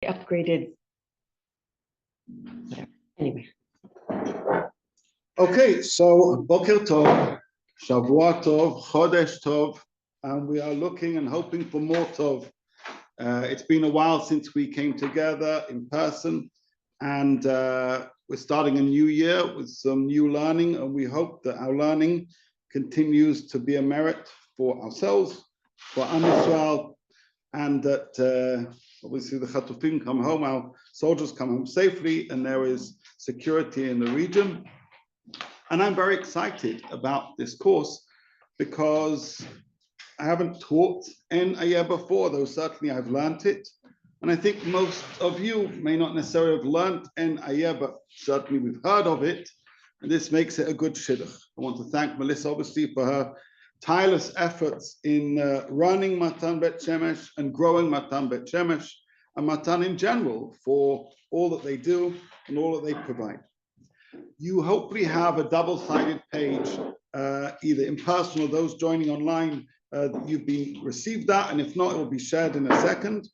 upgraded, whatever. Anyway. Okay, so Boker Tov, Shavua Tov, Chodesh Tov, and we are looking and hoping for more Tov. It's been a while since we came together in person, and we're starting a new year with some new learning, and we hope that our learning continues to be a merit for ourselves, for Am Yisrael, and that obviously the Chatufim come home, our soldiers come home safely, and there is security in the region. And I'm very excited about this course because I haven't taught in Ayeh before, though certainly I've learned it. And I think most of you may not necessarily have learned in Ayeh, but certainly we've heard of it. And this makes it a good shidduch. I want to thank Melissa, obviously, for her tireless efforts in running Matan Bet Shemesh and growing Matan Bet Shemesh and Matan in general for all that they do and all that they provide. You hopefully have a double-sided page, either in person or those joining online. You've received that, and if not, it will be shared in a second.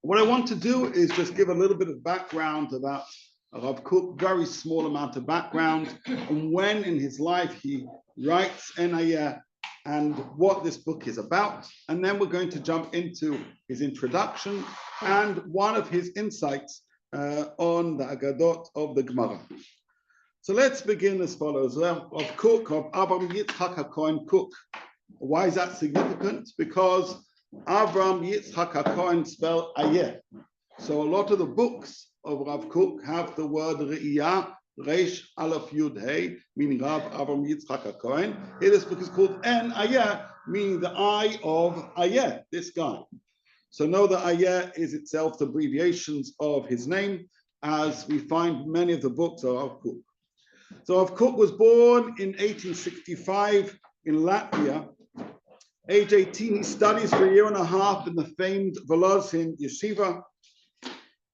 What I want to do is just give a little bit of background about Rav Kook, very small amount of background, and when in his life he writes En Ayeh and what this book is about. And then we're going to jump into his introduction and one of his insights on the Agadot of the Gemara. So let's begin as follows. Of Kook, of Avram Yitzchak HaKohen Kook. Why is that significant? Because Avram Yitzchak HaKohen spell Ayeh. So a lot of the books of Rav Kook have the word Re'iyah, Reish Aleph Yud Hey, meaning Rav Avram Yitzchak HaKohen. Here this book is called En Ayeh, meaning the eye of Ayeh, this guy. So know that Ayeh is itself the abbreviations of his name, as we find many of the books of Rav Kook. So Rav Kook was born in 1865 in Latvia. Age 18, he studies for a year and a half in the famed Volozhin Yeshiva.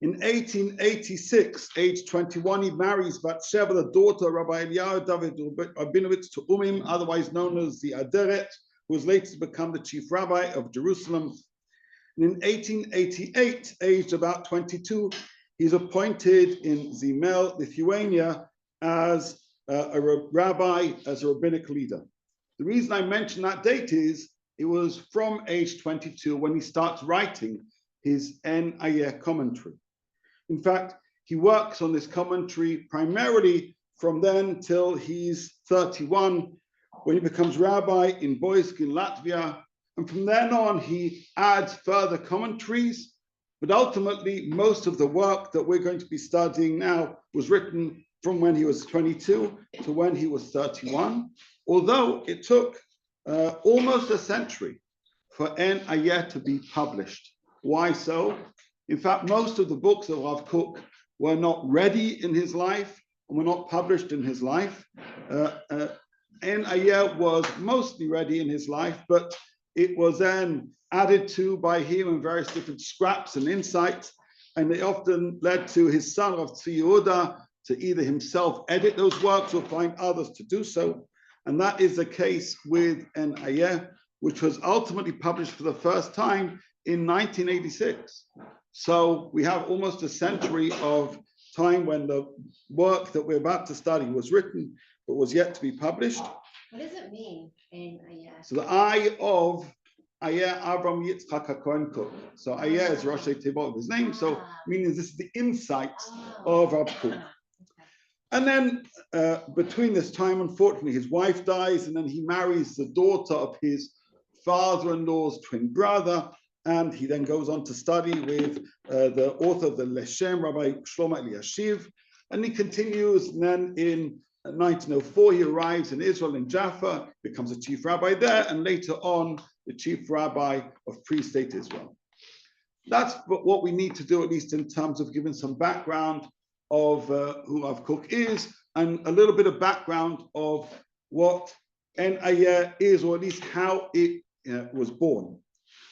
In 1886, age 21, he marries Batsheva, the daughter of Rabbi Eliyahu David Rabinovich to Umim, otherwise known as the Aderet, who was later to become the chief rabbi of Jerusalem. And in 1888, aged about 22, he's appointed in Zimel, Lithuania, as a rabbi, as a rabbinic leader. The reason I mention that date is it was from age 22 when he starts writing his En Ayeh commentary. In fact, he works on this commentary primarily from then till he's 31, when he becomes rabbi in Boisk in Latvia. And from then on, he adds further commentaries. But ultimately, most of the work that we're going to be studying now was written from when he was 22 to when he was 31, although it took almost a century for En Ayeh to be published. Why so? In fact, most of the books of Rav Kook were not ready in his life and were not published in his life. En Ayeh was mostly ready in his life, but it was then added to by him in various different scraps and insights, and it often led to his son Rav Tzvi Yehuda to either himself edit those works or find others to do so. And that is the case with En Ayeh, which was ultimately published for the first time in 1986. So we have almost a century of time when the work that we're about to study was written, but was yet to be published. What does it mean in Ayeh? So the eye of Ayeh Avram Yitzchak HaKohen Kook. So Ayeh is Rosh Tevot of his name, so meaning this is the insight of Rav Kook. And then between this time, unfortunately, his wife dies, and then he marries the daughter of his father-in-law's twin brother, and he then goes on to study with the author of the Leshem, Rabbi Shlomo Eliashiv, and he continues, and then in 1904, he arrives in Israel, in Jaffa, becomes a chief rabbi there, and later on, the chief rabbi of Free State Israel. That's what we need to do, at least in terms of giving some background of who Rav Kook is, and a little bit of background of what En Ayeh is, or at least how it was born.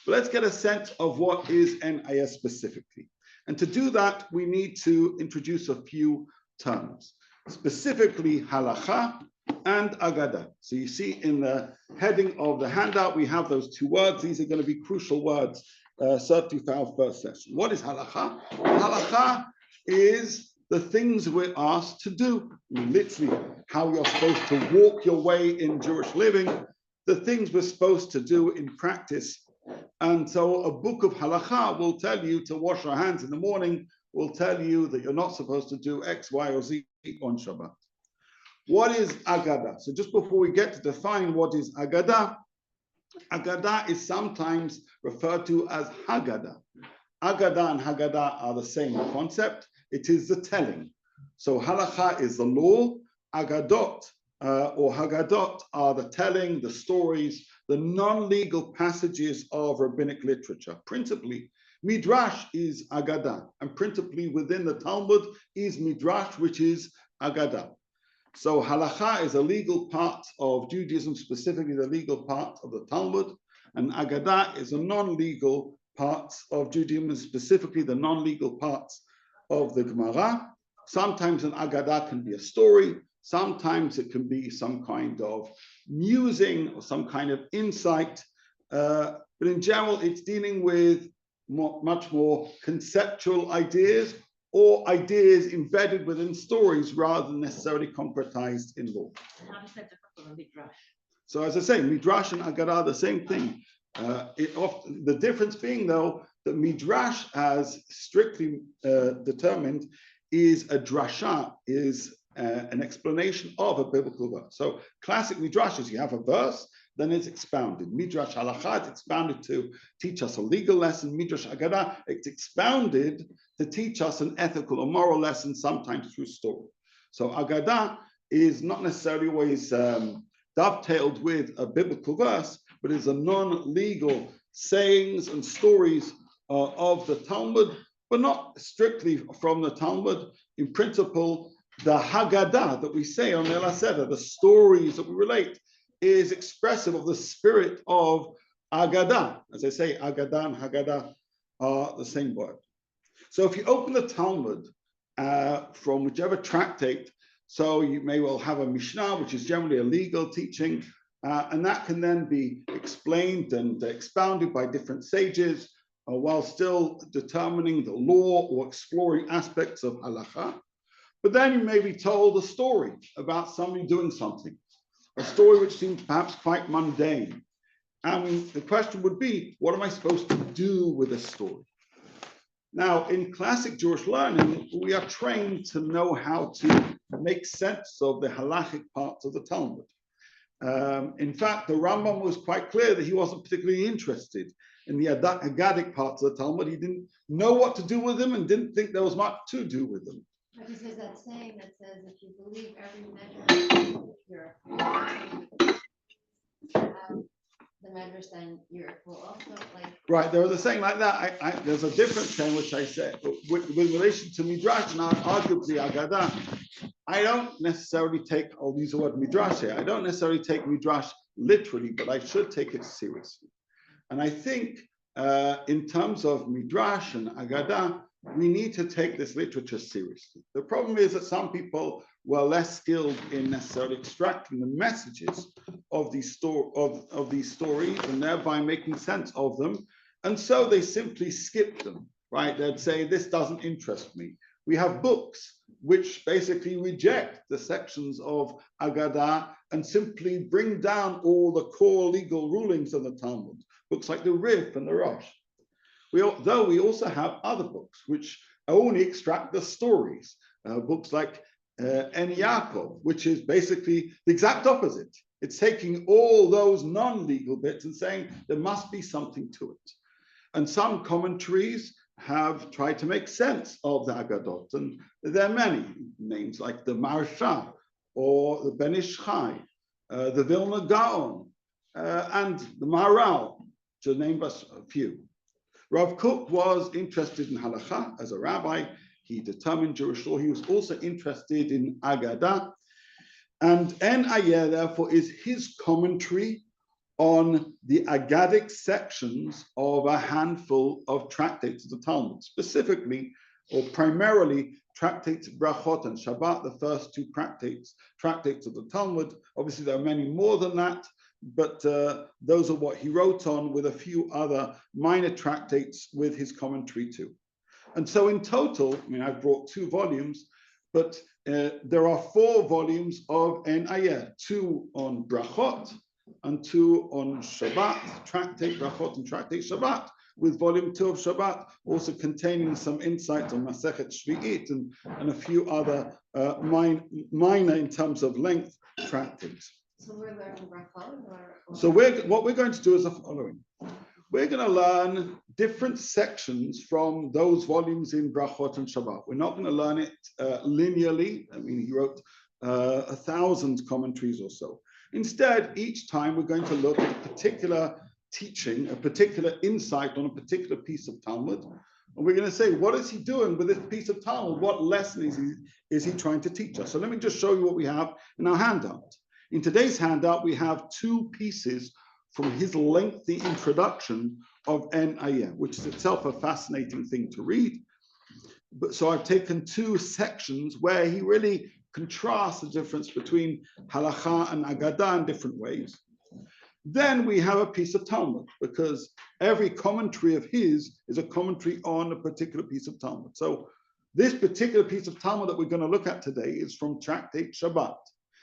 But let's get a sense of what is En Ayeh specifically. And to do that, we need to introduce a few terms, specifically halacha and agada. So you see in the heading of the handout, we have those two words. These are going to be crucial words certainly for our first session. What is halakha? Halakha is the things we're asked to do. I mean, literally, how you're supposed to walk your way in Jewish living, the things we're supposed to do in practice. And so a book of halakha will tell you to wash your hands in the morning, will tell you that you're not supposed to do X, Y, or Z on Shabbat. What is Agadah? So just before we get to define what is Agadah, Agadah is sometimes referred to as Haggadah. Agadah and Haggadah are the same concept. It is the telling. So halakha is the law. Agadot or Haggadot are the telling, the stories, the non-legal passages of rabbinic literature. Principally, Midrash is Agadah, and principally within the Talmud is Midrash, which is Agadah. So halakha is a legal part of Judaism, specifically the legal part of the Talmud, and Agadah is a non-legal part of Judaism, specifically the non-legal parts of the Gemara. Sometimes an Agadah can be a story, sometimes it can be some kind of musing or some kind of insight, but in general, it's dealing with much more conceptual ideas or ideas embedded within stories rather than necessarily concretized in law. How does that differ from a midrash? So as I say, Midrash and Agadah are the same thing. The difference being, though, that Midrash, as strictly determined, is a drasha, is an explanation of a biblical verse. So classic Midrash is you have a verse, then it's expounded. Midrash halakha, it's expounded to teach us a legal lesson. Midrash Agadah, it's expounded to teach us an ethical or moral lesson, sometimes through story. So Agadah is not necessarily always dovetailed with a biblical verse, but is a non-legal sayings and stories of the Talmud, but not strictly from the Talmud. In principle, the Haggadah that we say on Leil HaSeder, the stories that we relate, is expressive of the spirit of Agadah. As I say, Agadah and Haggadah are the same word. So if you open the Talmud from whichever tractate, so you may well have a Mishnah, which is generally a legal teaching, and that can then be explained and expounded by different sages while still determining the law or exploring aspects of halakha. But then you may be told a story about somebody doing something, a story which seems perhaps quite mundane. And the question would be, what am I supposed to do with this story? Now, in classic Jewish learning, we are trained to know how to make sense of the halachic parts of the Talmud. In fact, the Rambam was quite clear that he wasn't particularly interested in the Haggadic parts of the Talmud. He didn't know what to do with them and didn't think there was much to do with them. Because there's that saying that says if you believe every measure you're the measures, then you're will also like. Right, there was a saying like that. There's a different saying which I said with relation to Midrash, and arguably Agadah. I don't necessarily take, I'll use the word Midrash here, I don't necessarily take Midrash literally, but I should take it seriously. And I think in terms of Midrash and Agadah, we need to take this literature seriously. The problem is that some people were less skilled in necessarily extracting the messages of these stories and thereby making sense of them. And so they simply skip them, right? They'd say, this doesn't interest me. We have books which basically reject the sections of Agadah and simply bring down all the core legal rulings of the Talmud. Books like the Rif and the Rosh. Though we also have other books which only extract the stories. Books like En Yaakov, which is basically the exact opposite. It's taking all those non-legal bits and saying there must be something to it. And some commentaries have tried to make sense of the Aggadot, and there are many names like the Marsha or the Ben Ish Chai, the Vilna Gaon, and the Maharal, to name us a few. Rav Kook was interested in halakha as a rabbi. He determined Jewish law. He was also interested in Agadah. And En Ayeh, therefore, is his commentary on the Aggadic sections of a handful of tractates of the Talmud, specifically or primarily tractates Brachot and Shabbat, the first two tractates of the Talmud. Obviously, there are many more than that, but those are what he wrote on, with a few other minor tractates with his commentary too. And so in total, I mean, I've brought 2 volumes, but there are 4 volumes of Ayeh, 2 on Brachot and 2 on Shabbat, tractate Brachot and tractate Shabbat, with volume 2 of Shabbat also containing some insights on Masechet Shvi'it and a few other minor in terms of length tractates. So we're learning Brachot or So what we're going to do is the following. We're going to learn different sections from those volumes in Brachot and Shabbat. We're not going to learn it linearly. I mean, he wrote 1,000 commentaries or so. Instead, each time we're going to look at a particular teaching, a particular insight on a particular piece of Talmud. And we're going to say, what is he doing with this piece of Talmud? What lesson is he trying to teach us? So let me just show you what we have in our handout. In today's handout, we have 2 pieces from his lengthy introduction of Ayeh, which is itself a fascinating thing to read. But so I've taken 2 sections where he really contrasts the difference between Halakha and Agadah in different ways. Then we have a piece of Talmud, because every commentary of his is a commentary on a particular piece of Talmud. So this particular piece of Talmud that we're going to look at today is from Tractate Shabbat.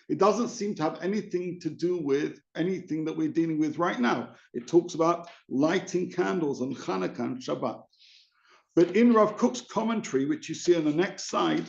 It doesn't seem to have anything to do with anything that we're dealing with right now. It talks about lighting candles on Hanukkah and Shabbat. But in Rav Kook's commentary, which you see on the next slide,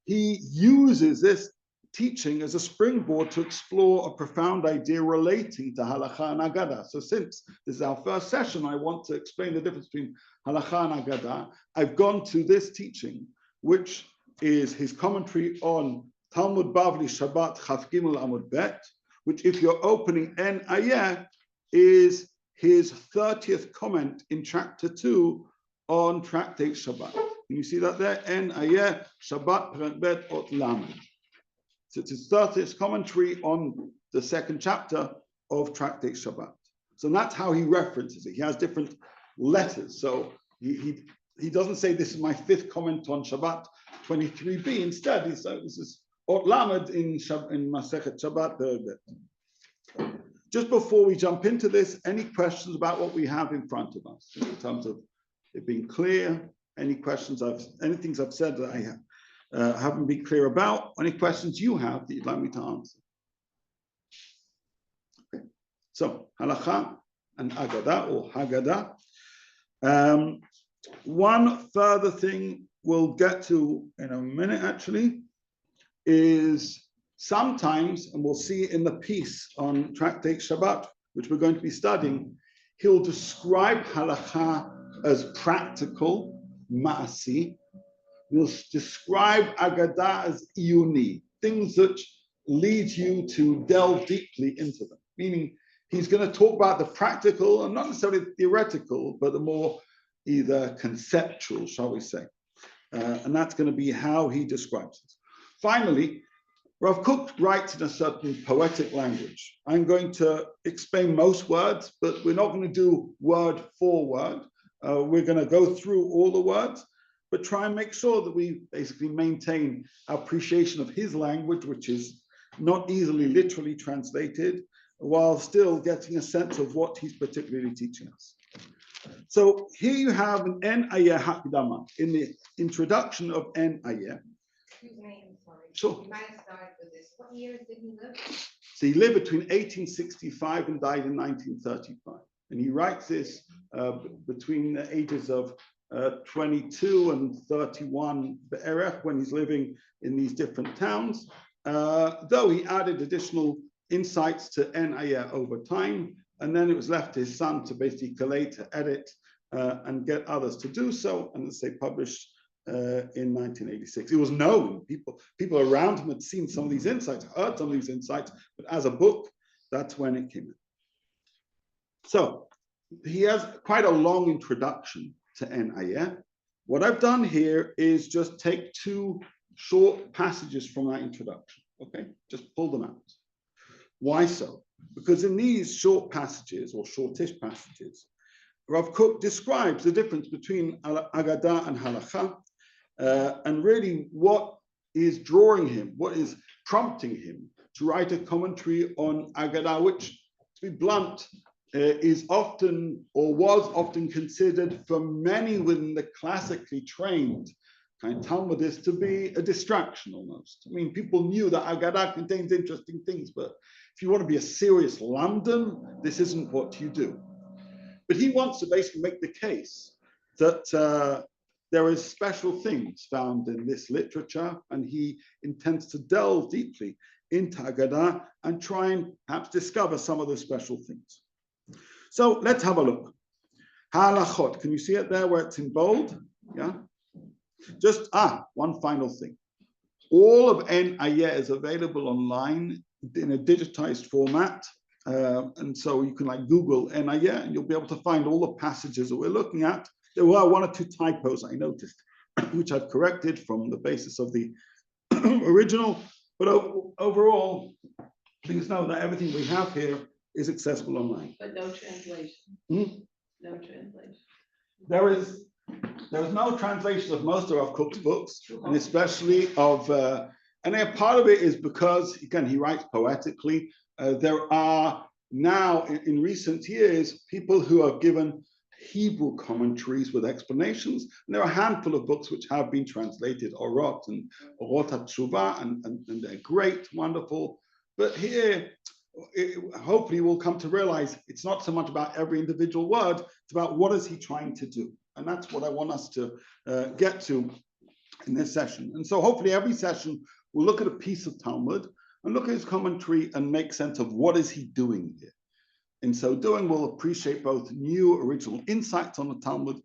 he uses this teaching as a springboard to explore a profound idea relating to Halakha and Agadah. So since this is our first session, I want to explain the difference between Halakha and Agadah. I've gone to this teaching, which is his commentary on Talmud Bavli Shabbat Chaf Gimel Amud Bet, which, if you're opening Ayeh, is his 30th comment in chapter 2 on Tractate Shabbat. Can you see that there? Ayeh Shabbat Perek Bet Ot Lamed. So it's his 30th commentary on the 2nd chapter of Tractate Shabbat. So that's how he references it. He has different letters. So he doesn't say this is my 5th comment on Shabbat 23b. Instead, he says this is Ot Lamed in Masechet Shabbat. Just before we jump into this, any questions about what we have in front of us in terms of it being clear? Any questions? Any things I've said that I haven't been clear about? Any questions you have that you'd like me to answer? Okay. So Halakha and Agadah or Haggadah. One further thing we'll get to in a minute actually is sometimes, and we'll see in the piece on Tractate Shabbat, which we're going to be studying, he'll describe Halakha as practical, ma'asi. He'll describe Agadah as iyuni, things that lead you to delve deeply into them. Meaning, he's going to talk about the practical and not necessarily theoretical, but the more either conceptual, shall we say. And that's going to be how he describes it. Finally, Rav Kook writes in a certain poetic language. I'm going to explain most words, but we're not going to do word for word. We're going to go through all the words, but try and make sure that we basically maintain our appreciation of his language, which is not easily literally translated, while still getting a sense of what he's particularly teaching us. So here you have an Ayeh Hakdama in the introduction of Ayeh. Excuse me, I'm sorry. Sure. You might have started with this. What years did he live? So he lived between 1865 and died in 1935. And he writes this between the ages of 22 and 31 Be'erech, when he's living in these different towns, though he added additional insights to Ayeh over time. And then it was left to his son to basically collate, to edit, and get others to do so. And as they published in 1986. It was known, people around him had seen some of these insights, heard some of these insights, but as a book, that's when it came in. So he has quite a long introduction to Ayeh. What I've done here is just take 2 short passages from that introduction, okay? Just pull them out. Why so? Because in these short passages, or shortish passages, Rav Kook describes the difference between Agadah and Halakha, and really what is drawing him, what is prompting him to write a commentary on Agadah, which, to be blunt, is often or was often considered for many within the classically trained kind of Talmudists to be a distraction almost. I mean, people knew that Agadah contains interesting things, but if you want to be a serious lamdan, this isn't what you do. But he wants to basically make the case that there is special things found in this literature, and he intends to delve deeply into Agadah and try and perhaps discover some of the special things. So let's have a look. Halachot, can you see it there where it's in bold? Yeah. Just one final thing. All of Ayeh is available online in a digitized format. And so you can like Google Ayeh and you'll be able to find all the passages that we're looking at. There were one or two typos I noticed, which I've corrected from the basis of the original. But overall, please know that everything we have here is accessible online. But no translation. No translation. There is no translation of most of Kook's books, and especially of, and part of it is because, again, he writes poetically. There are now, in recent years, people who have given Hebrew commentaries with explanations, and there are a handful of books which have been translated, Orot and Orot HaTshuva, and they're great, wonderful. But here, hopefully we'll come to realize it's not so much about every individual word, it's about what is he trying to do. And that's what I want us to get to in this session. And so hopefully every session we'll look at a piece of Talmud and look at his commentary and make sense of what is he doing here. In so doing, we'll appreciate both new original insights on the Talmud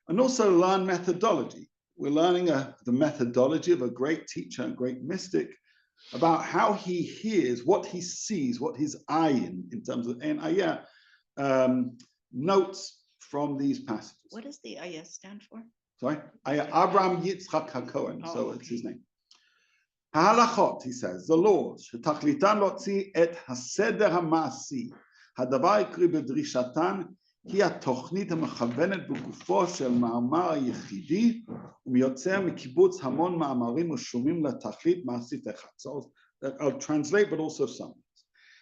and also learn methodology. We're learning the methodology of a great teacher and great mystic about how he hears, what he sees, what his eye in terms of Ayeh notes from these passages. What does the Ayeh stand for? Sorry? Ayeh Abraham Yitzchak HaKohen, so okay. it's his name. Halachot, he says, the laws, שתכליתן להוציא את הסדר המעשי, הדבר העיקרי בדרישתן, היא התוכנית המכוונת בגופו של מאמר היחידי, ומיוצר מקיבוץ המון מאמרים ושומעים לתכלית מעשית אחת. So I'll translate, but also summarize.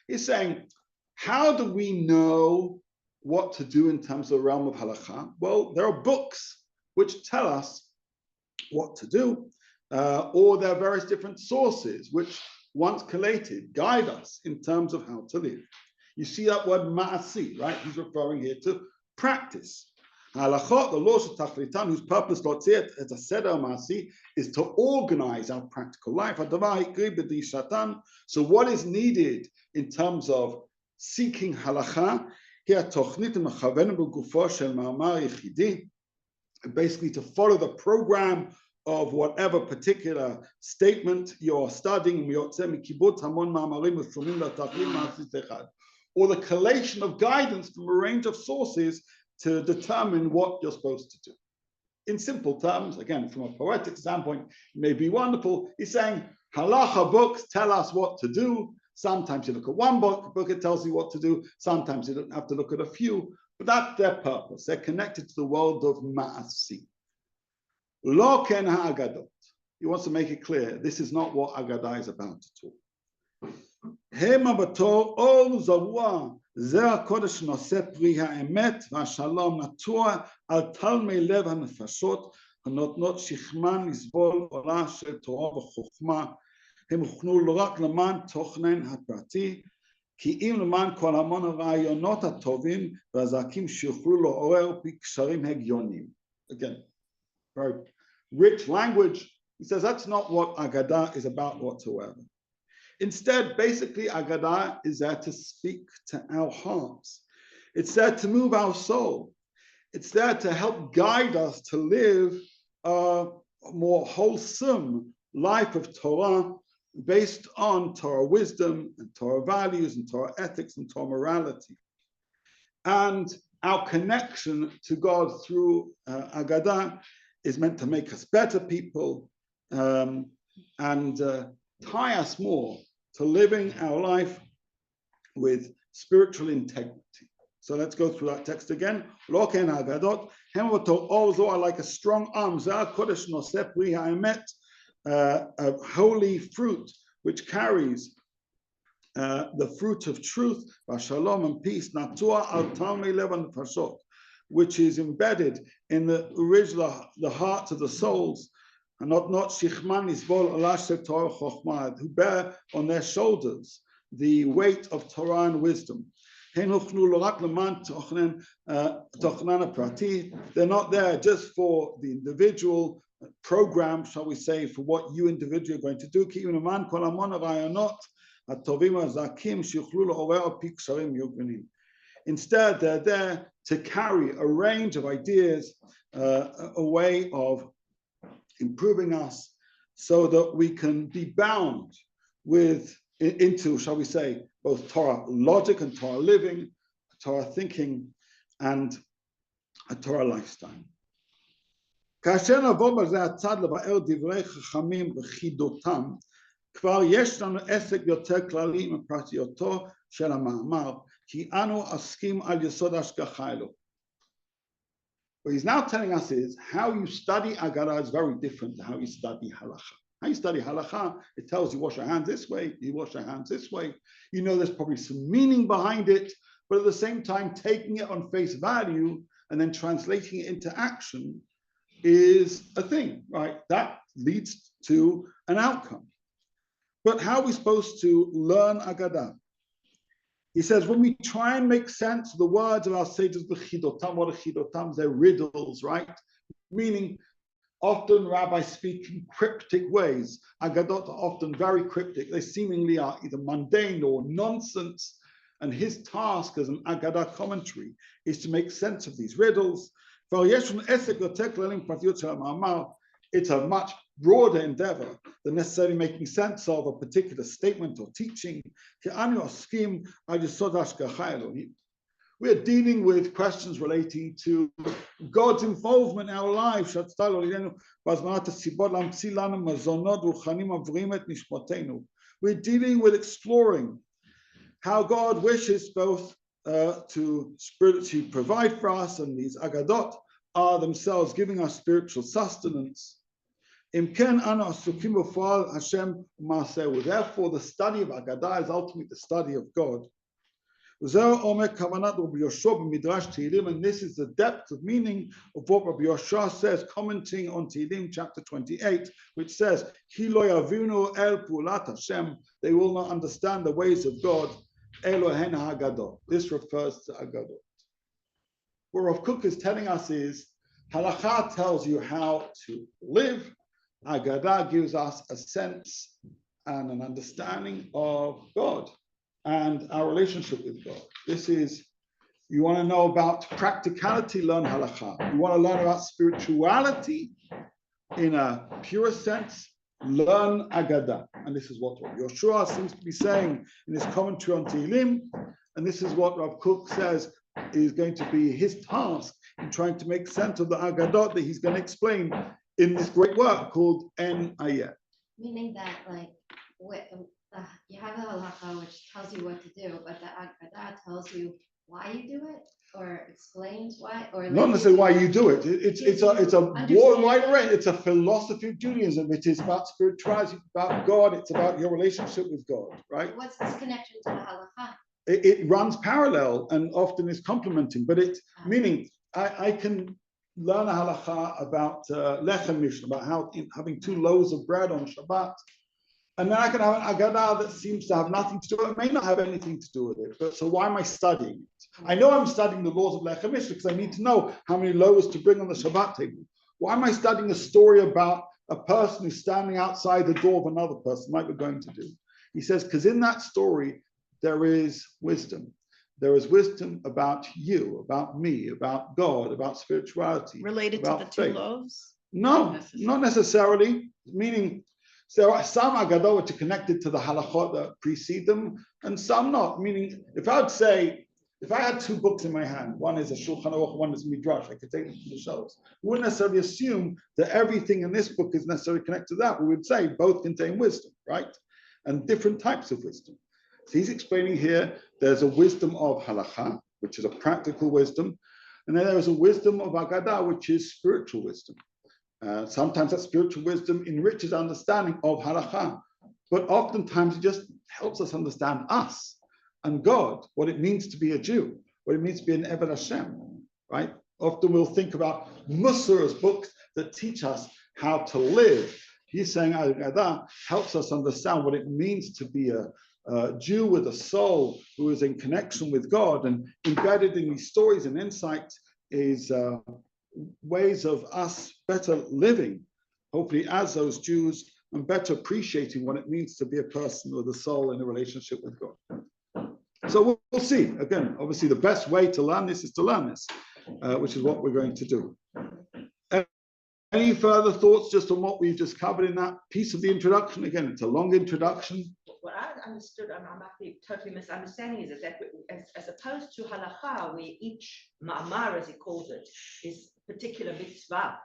He's saying, how do we know what to do in terms of the realm of halakha? Well, there are books which tell us what to do, or there are various different sources which, once collated, guide us in terms of how to live. You see that word ma'asi, right? He's referring here to practice. Halachot, the laws of Tachlitan, whose purpose, as a seder ma'asi, is to organize our practical life. So what is needed in terms of seeking halakha? Basically to follow the program of whatever particular statement you're studying, or the collation of guidance from a range of sources to determine what you're supposed to do. In simple terms, again, from a poetic standpoint, it may be wonderful. He's saying, halacha books tell us what to do. Sometimes you look at one book, it tells you what to do. Sometimes you don't have to look at a few, but that's their purpose. They're connected to the world of ma'asi. Lo ken ha'agadot. He wants to make it clear, this is not what Agadah is about at all. Hema בתור אור זרוע, זה הקודש נושא פרי האמת והשלום נטוע על תלמי לב הנפשות הנותנות שכמן לסבול עולה של תורה וחוכמה. הם הוכנו לא רק למען תוכנן הפרטי, כי אם למען כל המון הרעיונות הטובים והזעקים שיוכלו לעורר בקשרים הגיוניים. Again, very rich language. He says that's not what Agadah is about whatsoever. Instead, basically, Agadah is there to speak to our hearts. It's there to move our soul. It's there to help guide us to live a more wholesome life of Torah based on Torah wisdom and Torah values and Torah ethics and Torah morality. And our connection to God through Agadah is meant to make us better people and tie us more to living our life with spiritual integrity. So let's go through that text again. Lo ken ha'agadot, hem are like a strong arm, kodesh noseh pri ha'emet, a holy fruit which carries the fruit of truth, shalom and peace, natua al talmei levan nefashot, which is embedded in the original, the hearts of the souls, and not shichman isbol alash Torah chokhmah, who bear on their shoulders the weight of Torah and wisdom. They're not there just for the individual program, shall we say, for what you individually are going to do. Instead, they're there to carry a range of ideas, a way of improving us so that we can be bound into, shall we say, both Torah logic and Torah living, Torah thinking, and a Torah lifestyle. כאשר נבוא בזה הצד לבאר דברי חכמים וחידותם, כבר יש לנו עסק יותר כללי מפרטיותו של המאמר, כי אנו עוסקים על יסוד ההשגחה אלוהית. What he's now telling us is how you study Agada is very different to how you study Halacha. How you study Halacha, it tells you wash your hands this way, you wash your hands this way. You know there's probably some meaning behind it, but at the same time taking it on face value and then translating it into action is a thing, right? That leads to an outcome. But how are we supposed to learn Agada? He says, when we try and make sense of the words of our sages, b'chidotam, what are chidotam? They're riddles, right? Meaning, often rabbis speak in cryptic ways. Agadot are often very cryptic. They seemingly are either mundane or nonsense. And his task as an Agadah commentary is to make sense of these riddles. It's a much broader endeavor than necessarily making sense of a particular statement or teaching. We're dealing with questions relating to God's involvement in our lives. We're dealing with exploring how God wishes both to spiritually provide for us, and these agadot are themselves giving us spiritual sustenance. Therefore, the study of Agadah is ultimately the study of God. And this is the depth of meaning of what Rabbi Yoshua says, commenting on Tehillim chapter 28, which says, they will not understand the ways of God. This refers to Agadot. What Rav Kook is telling us is, Halakha tells you how to live. Agadah gives us a sense and an understanding of God and our relationship with God. This is, you want to know about practicality, learn Halakha. You want to learn about spirituality in a pure sense, learn Agadah. And this is what Yoshua seems to be saying in his commentary on Tehillim. And this is what Rav Kook says is going to be his task in trying to make sense of the Agadot that he's going to explain in this great work called Ayeh. Meaning that, like, you have the halacha which tells you what to do, but the Agadah tells you why you do it, or explains why, or not necessarily why you do it. It's a wide range. It's a philosophy of Judaism. It is about spirituality, about God. It's about your relationship with God, right? What's this connection to the halacha? It runs parallel and often is complementing, but meaning I can learn a halacha about lechem mishnah, about how having 2 loaves of bread on Shabbat, and then I can have an Agadah that seems to have nothing to do with it. It may not have anything to do with it, but so why am I studying it? I know I'm studying the laws of lechem mishnah because I need to know how many loaves to bring on the Shabbat table. Why am I studying a story about a person who's standing outside the door of another person, like we're going to do? He says, because in that story, there is wisdom. There is wisdom about you, about me, about God, about spirituality. Related to the 2 loaves? No, not necessarily. Meaning, there are some Agadot which are connected to the halachot that precede them, and some not. Meaning, if I had 2 books in my hand, one is a Shulchan Aruch, one is Midrash, I could take them from the shelves. We wouldn't necessarily assume that everything in this book is necessarily connected to that. We would say both contain wisdom, right? And different types of wisdom. So he's explaining here, there's a wisdom of halakha, which is a practical wisdom, and then there is a wisdom of Agadah, which is spiritual wisdom. Sometimes that spiritual wisdom enriches understanding of halakha, but oftentimes it just helps us understand us and God, what it means to be a Jew, what it means to be an Eved Hashem, right? Often we'll think about Musar as books that teach us how to live. He's saying Agadah helps us understand what it means to be a Jew with a soul who is in connection with God, and embedded in these stories and insights is ways of us better living, hopefully as those Jews, and better appreciating what it means to be a person with a soul in a relationship with God. So we'll see. Again, obviously the best way to learn this is to learn this, which is what we're going to do. Any further thoughts just on what we've just covered in that piece of the introduction? Again, it's a long introduction. What I understood, and I might be totally misunderstanding, is that as opposed to halacha, where each ma'amar, as he calls it, is particular mitzvah,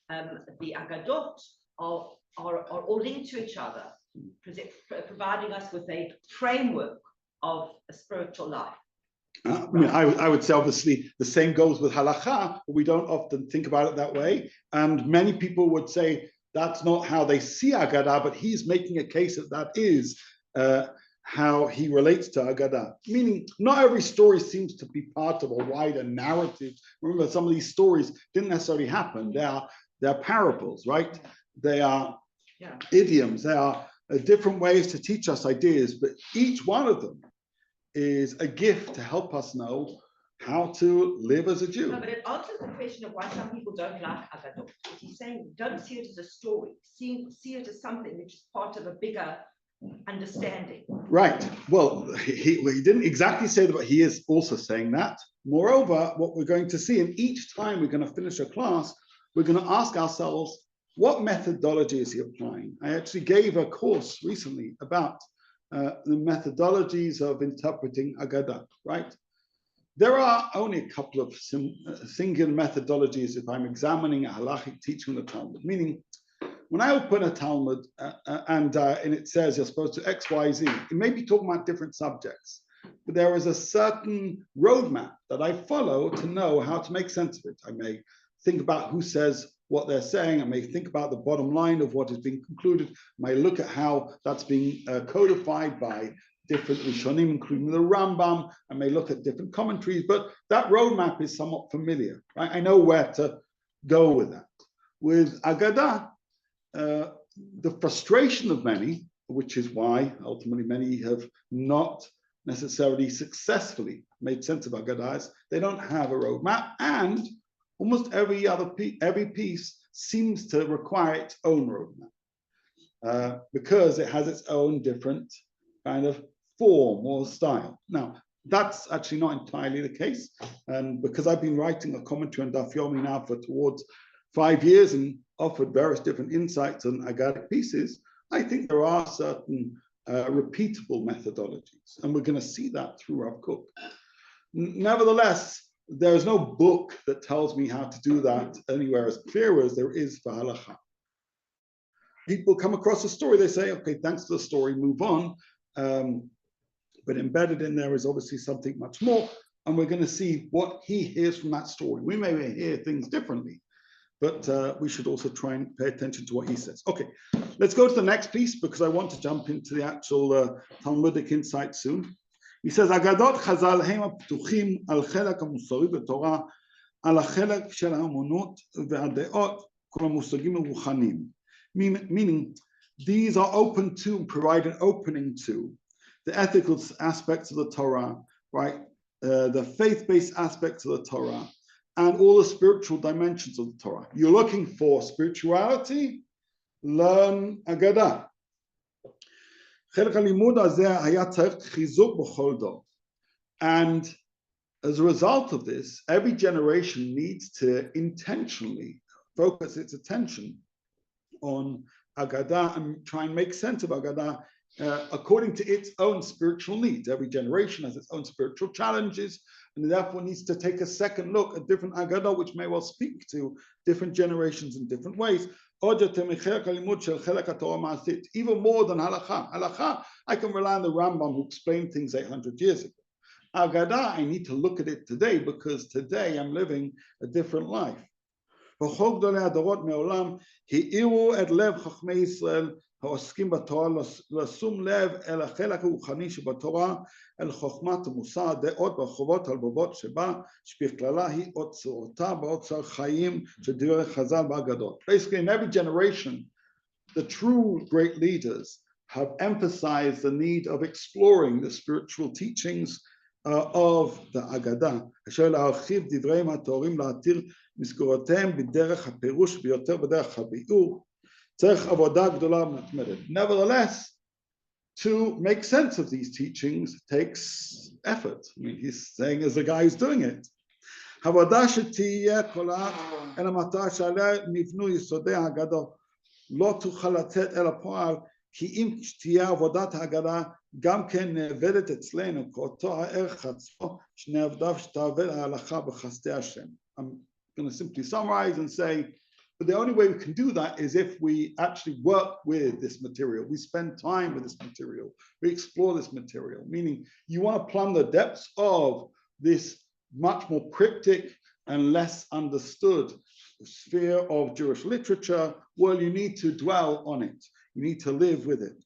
the agadot are all linked to each other, providing us with a framework of a spiritual life. I would say obviously the same goes with halacha, but we don't often think about it that way. And many people would say that's not how they see Agadah, but he's making a case that that is how he relates to Agadah. Meaning, not every story seems to be part of a wider narrative. Remember, some of these stories didn't necessarily happen. They're parables, right? They are idioms. They are different ways to teach us ideas, but each one of them is a gift to help us know how to live as a Jew. No, but it answers the question of why some people don't like Agadot. He's saying, don't see it as a story, see it as something which is part of a bigger understanding. Right. Well, he didn't exactly say that, but he is also saying that. Moreover, what we're going to see, and each time we're going to finish a class, we're going to ask ourselves, what methodology is he applying? I actually gave a course recently about the methodologies of interpreting Agadah, right? There are only a couple of singular methodologies if I'm examining a halachic teaching of the Talmud, meaning when I open a Talmud and it says you're supposed to X, Y, Z, it may be talking about different subjects, but there is a certain roadmap that I follow to know how to make sense of it. I may think about who says what they're saying. I may think about the bottom line of what is being concluded. I may look at how that's being codified by different Rishonim, including the Rambam. I may look at different commentaries, but that roadmap is somewhat familiar, right? I know where to go with that. With Agadah, the frustration of many, which is why ultimately many have not necessarily successfully made sense of Agadah, is they don't have a roadmap, and almost every piece seems to require its own roadmap because it has its own different kind of form or style. Now, that's actually not entirely the case, and because I've been writing a commentary on Daf Yomi now for towards 5 years and offered various different insights on Agadic pieces, I think there are certain repeatable methodologies, and we're going to see that through Rav Kook. Nevertheless, there is no book that tells me how to do that anywhere as clear as there is for halacha. People come across a story, they say, okay, thanks for the story, move on. But embedded in there is obviously something much more, and we're going to see what he hears from that story. We may hear things differently, but we should also try and pay attention to what he says. Okay, let's go to the next piece because I want to jump into the actual Talmudic insight soon. He says, Agadot Chazal הם הפתוחים על חלק המוסרי בתורה, על החלק של האמונות והדעות, כל המושגים הרוחניים. Meaning, these are open to, provide an opening to the ethical aspects of the Torah, right? The faith-based aspects of the Torah, and all the spiritual dimensions of the Torah. You're looking for spirituality? Learn Agadah. And as a result of this, every generation needs to intentionally focus its attention on Agadah and try and make sense of Agadah according to its own spiritual needs. Every generation has its own spiritual challenges, and therefore needs to take a second look at different Agadah, which may well speak to different generations in different ways. Even more than halacha. Halacha, I can rely on the Rambam who explained things 800 years ago. Agadah, I need to look at it today because today I'm living a different life. העוסקים בתורה לשום לב אל החלק הרוחני שבתורה, אל חוכמת המוסר, הדעות והחובות הלבבות שבה, שבכללה היא אוצרותה באוצר חיים של דברי חז"ל באגדות. Basically, in every generation, the true great leaders have emphasized the need of exploring the spiritual teachings of the Agadah, אשר להרחיב דבריהם הטהורים להתיר מסגורותיהם בדרך הפירוש ביותר בדרך הביאור, צריך עבודה גדולה ומתמדת. Nevertheless, to make sense of these teachings takes effort. I mean, he's saying as a guy who's doing it. עבודה שתהיה כולה אל המטרה שעליה נבנו יסודי האגדות, לא תוכל לצאת אל הפועל, כי אם תהיה עבודת ההגדה גם כן נאבדת אצלנו כאותו הערך עצמו שנעבדיו שתעבד ההלכה בחסדי השם. I'm going to simply summarize and say, but the only way we can do that is if we actually work with this material, we spend time with this material, we explore this material, meaning you want to plumb the depths of this much more cryptic and less understood sphere of Jewish literature. Well, you need to dwell on it. You need to live with it.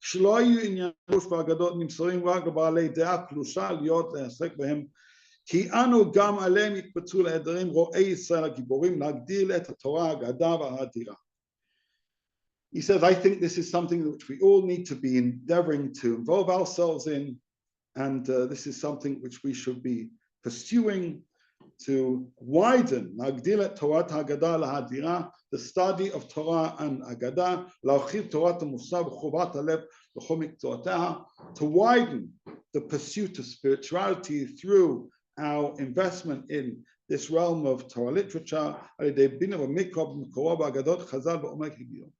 שלא יהיו ענייני פירוש והאגדות נמסרים רק לבעלי דעה קלושה להיות לעסק בהם, כי אנו גם עליהם יקפצו לעדרים רועי ישראל הגיבורים להגדיל את התורה האגדה והאדירה. He says, I think this is something which we all need to be endeavoring to involve ourselves in, and this is something which we should be pursuing to widen, להגדיל את תורת ההגדה להאדירה, the study of Torah and Agadah, להרחיב תורת המוסר וחובת הלב בכל מקצועותיה, to widen the pursuit of spirituality through our investment in this realm of Torah literature, על ידי בינה ומקרא במקורו באגדות חז"ל בעומק הגיון.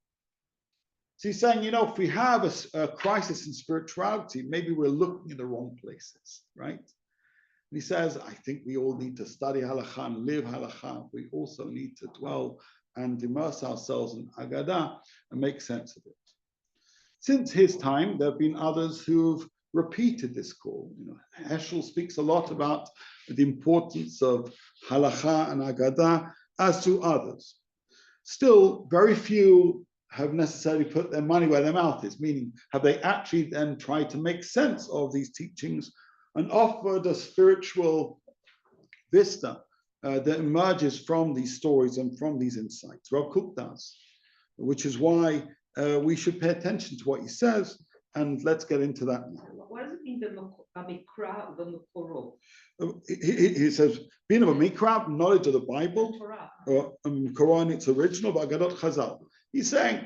So he's saying, you know, if we have a crisis in spirituality, maybe we're looking in the wrong places, right? And he says, I think we all need to study halakha and live halakha. We also need to dwell and immerse ourselves in Agadah and make sense of it. Since his time, there have been others who've repeated this call. You know, Heschel speaks a lot about the importance of halakha and Agadah, as do others. Still, very few have necessarily put their money where their mouth is, meaning have they actually then tried to make sense of these teachings and offered a spiritual vista that emerges from these stories and from these insights. Rav Kook does, which is why we should pay attention to what he says, and let's get into that now. What does it mean, the mikra, the mukoro? He says, being of a mikra, knowledge of the Bible, or Quran, its original, Agadot Chazal. He's saying,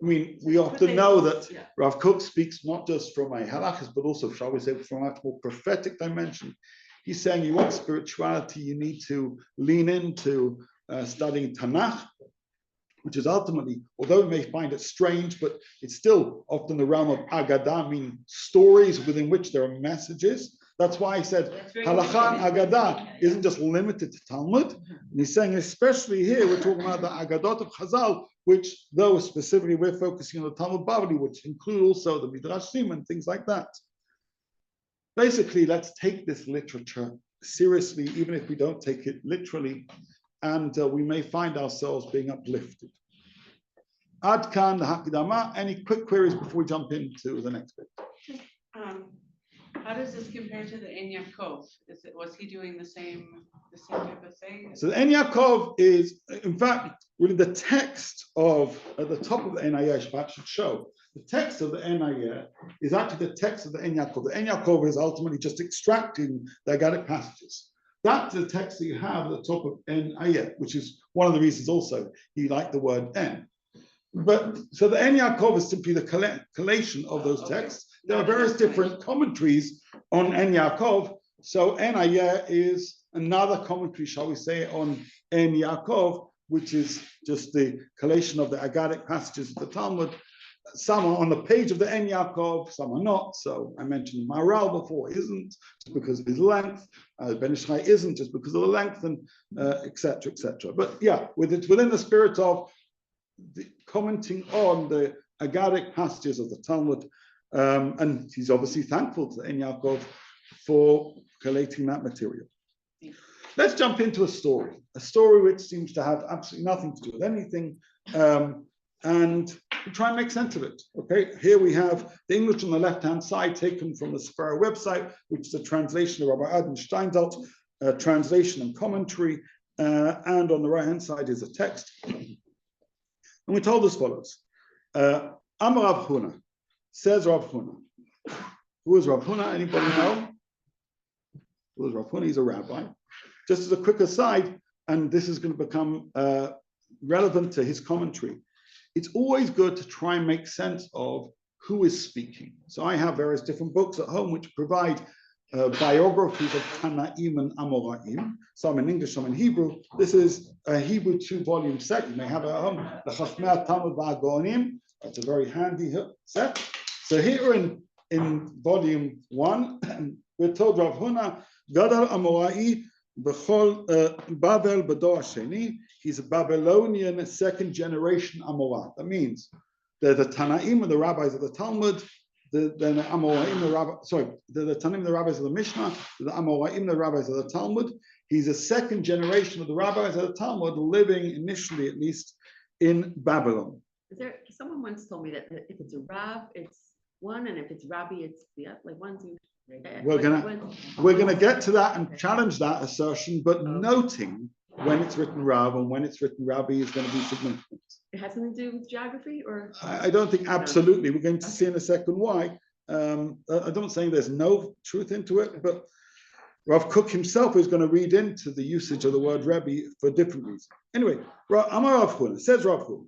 I mean, we often know that Rav Kook speaks not just from a halachas, but also, shall we say, from a much more prophetic dimension. He's saying you want spirituality, you need to lean into studying Tanakh, which is ultimately, although we may find it strange, but it's still often the realm of Agadah, meaning stories within which there are messages. That's why he said halakha and Agadah isn't just limited to Talmud. And he's saying, especially here, we're talking about the Agadot of Chazal, which, though specifically we're focusing on the Talmud Bavli, which include also the Midrashim and things like that. Basically, let's take this literature seriously, even if we don't take it literally, and we may find ourselves being uplifted. Ad kan hakidama. Any quick queries before we jump into the next bit? How does this compare to the En Yaakov? Was he doing the same type of thing? So the En Yaakov is, in fact, really the text of at the top of the En Ayeh should show. The text of the En Ayeh is actually the text of the En Yaakov. The En Yaakov is ultimately just extracting the Agadic passages. That's the text that you have at the top of En Ayeh, which is one of the reasons also he liked the word En. But so the En Yaakov is simply the collation of those texts. There are various different commentaries on En Yaakov. So En Ayeh is another commentary, shall we say, on En Yaakov, which is just the collation of the Agadic passages of the Talmud. Some are on the page of the En Yaakov, some are not. So I mentioned Maharal before, isn't just because of his length. Ben Ish Chai isn't just because of the length, and etc., etc. But yeah, within the spirit of commenting on the Agadic passages of the Talmud, and he's obviously thankful to En Yaakov for collating that material. Let's jump into a story which seems to have absolutely nothing to do with anything. and we try and make sense of it. Okay, here we have the English on the left-hand side taken from the Sephora website, which is a translation of Rabbi Adam Steindalt, translation and commentary, and on the right-hand side is a text. And we're told as follows: Amar Rav Huna, says Rav Huna. Who is Rav Huna? Anybody know? Who is Rav Huna? He's a rabbi. Just as a quick aside, and this is going to become relevant to his commentary, it's always good to try and make sense of who is speaking. So I have various different books at home which provide biographies of Tanaim and Amoraim, some in English, some in Hebrew. This is a Hebrew 2-volume set. You may have it at home. The Chachmei Talmud Va'Gaonim. That's a very handy set. So here in volume 1, we're told Rav Huna, Gadol Amorai b'chol Babel b'dor Sheni. He's a Babylonian second generation Amorah. That means they're the Tanaim and the rabbis of the Talmud. The Amoraim, the Tanaim, the rabbis of the Mishnah. The Amoraim, the rabbis of the Talmud. He's a second generation of the rabbis of the Talmud, living initially, at least, in Babylon. Someone once told me that if it's a Rav, it's one, and if it's Rabbi, it's the other. Like one, two. We're gonna get to that and challenge that assertion, but noting when it's written Rav and when it's written Rabbi is going to be significant. It has something to do with geography, or I don't think absolutely. We're going to see in a second why. I don't say there's no truth into it, but Rav Kook himself is going to read into the usage of the word Rebbe for different reasons. Anyway, Amar Rav Huna, says Rav Huna,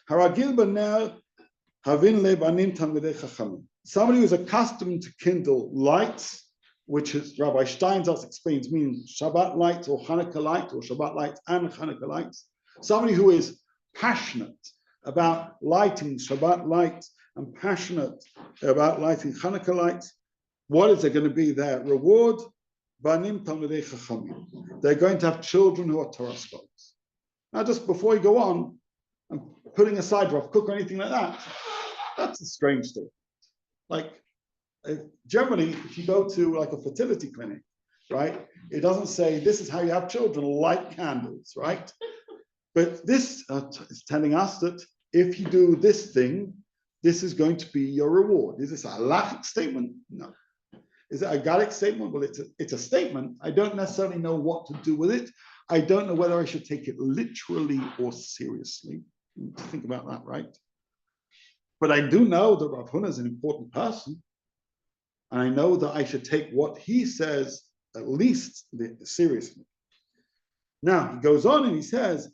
Haragil b'ner havin lebanim talmidei chachamim. Somebody who's accustomed to kindle lights, which is Rabbi Steinsaltz explains means Shabbat lights or Hanukkah lights or Shabbat lights and Hanukkah lights. Somebody who is passionate about lighting Shabbat lights and passionate about lighting Hanukkah lights, what is there going to be their reward? Banim talmidei chachamim. They're going to have children who are Torah scholars. Now, just before you go on, I'm putting aside Rav Kook or anything like that. That's a strange thing. Like, generally, if you go to like a fertility clinic, right, it doesn't say this is how you have children, light candles, right? But this is telling us that if you do this thing, this is going to be your reward. Is this a halachic statement? No. Is it a Gallic statement? Well, it's a statement. I don't necessarily know what to do with it. I don't know whether I should take it literally or seriously. Think about that, right? But I do know that Rav Huna is an important person. And I know that I should take what he says at least seriously. Now, he goes on and he says,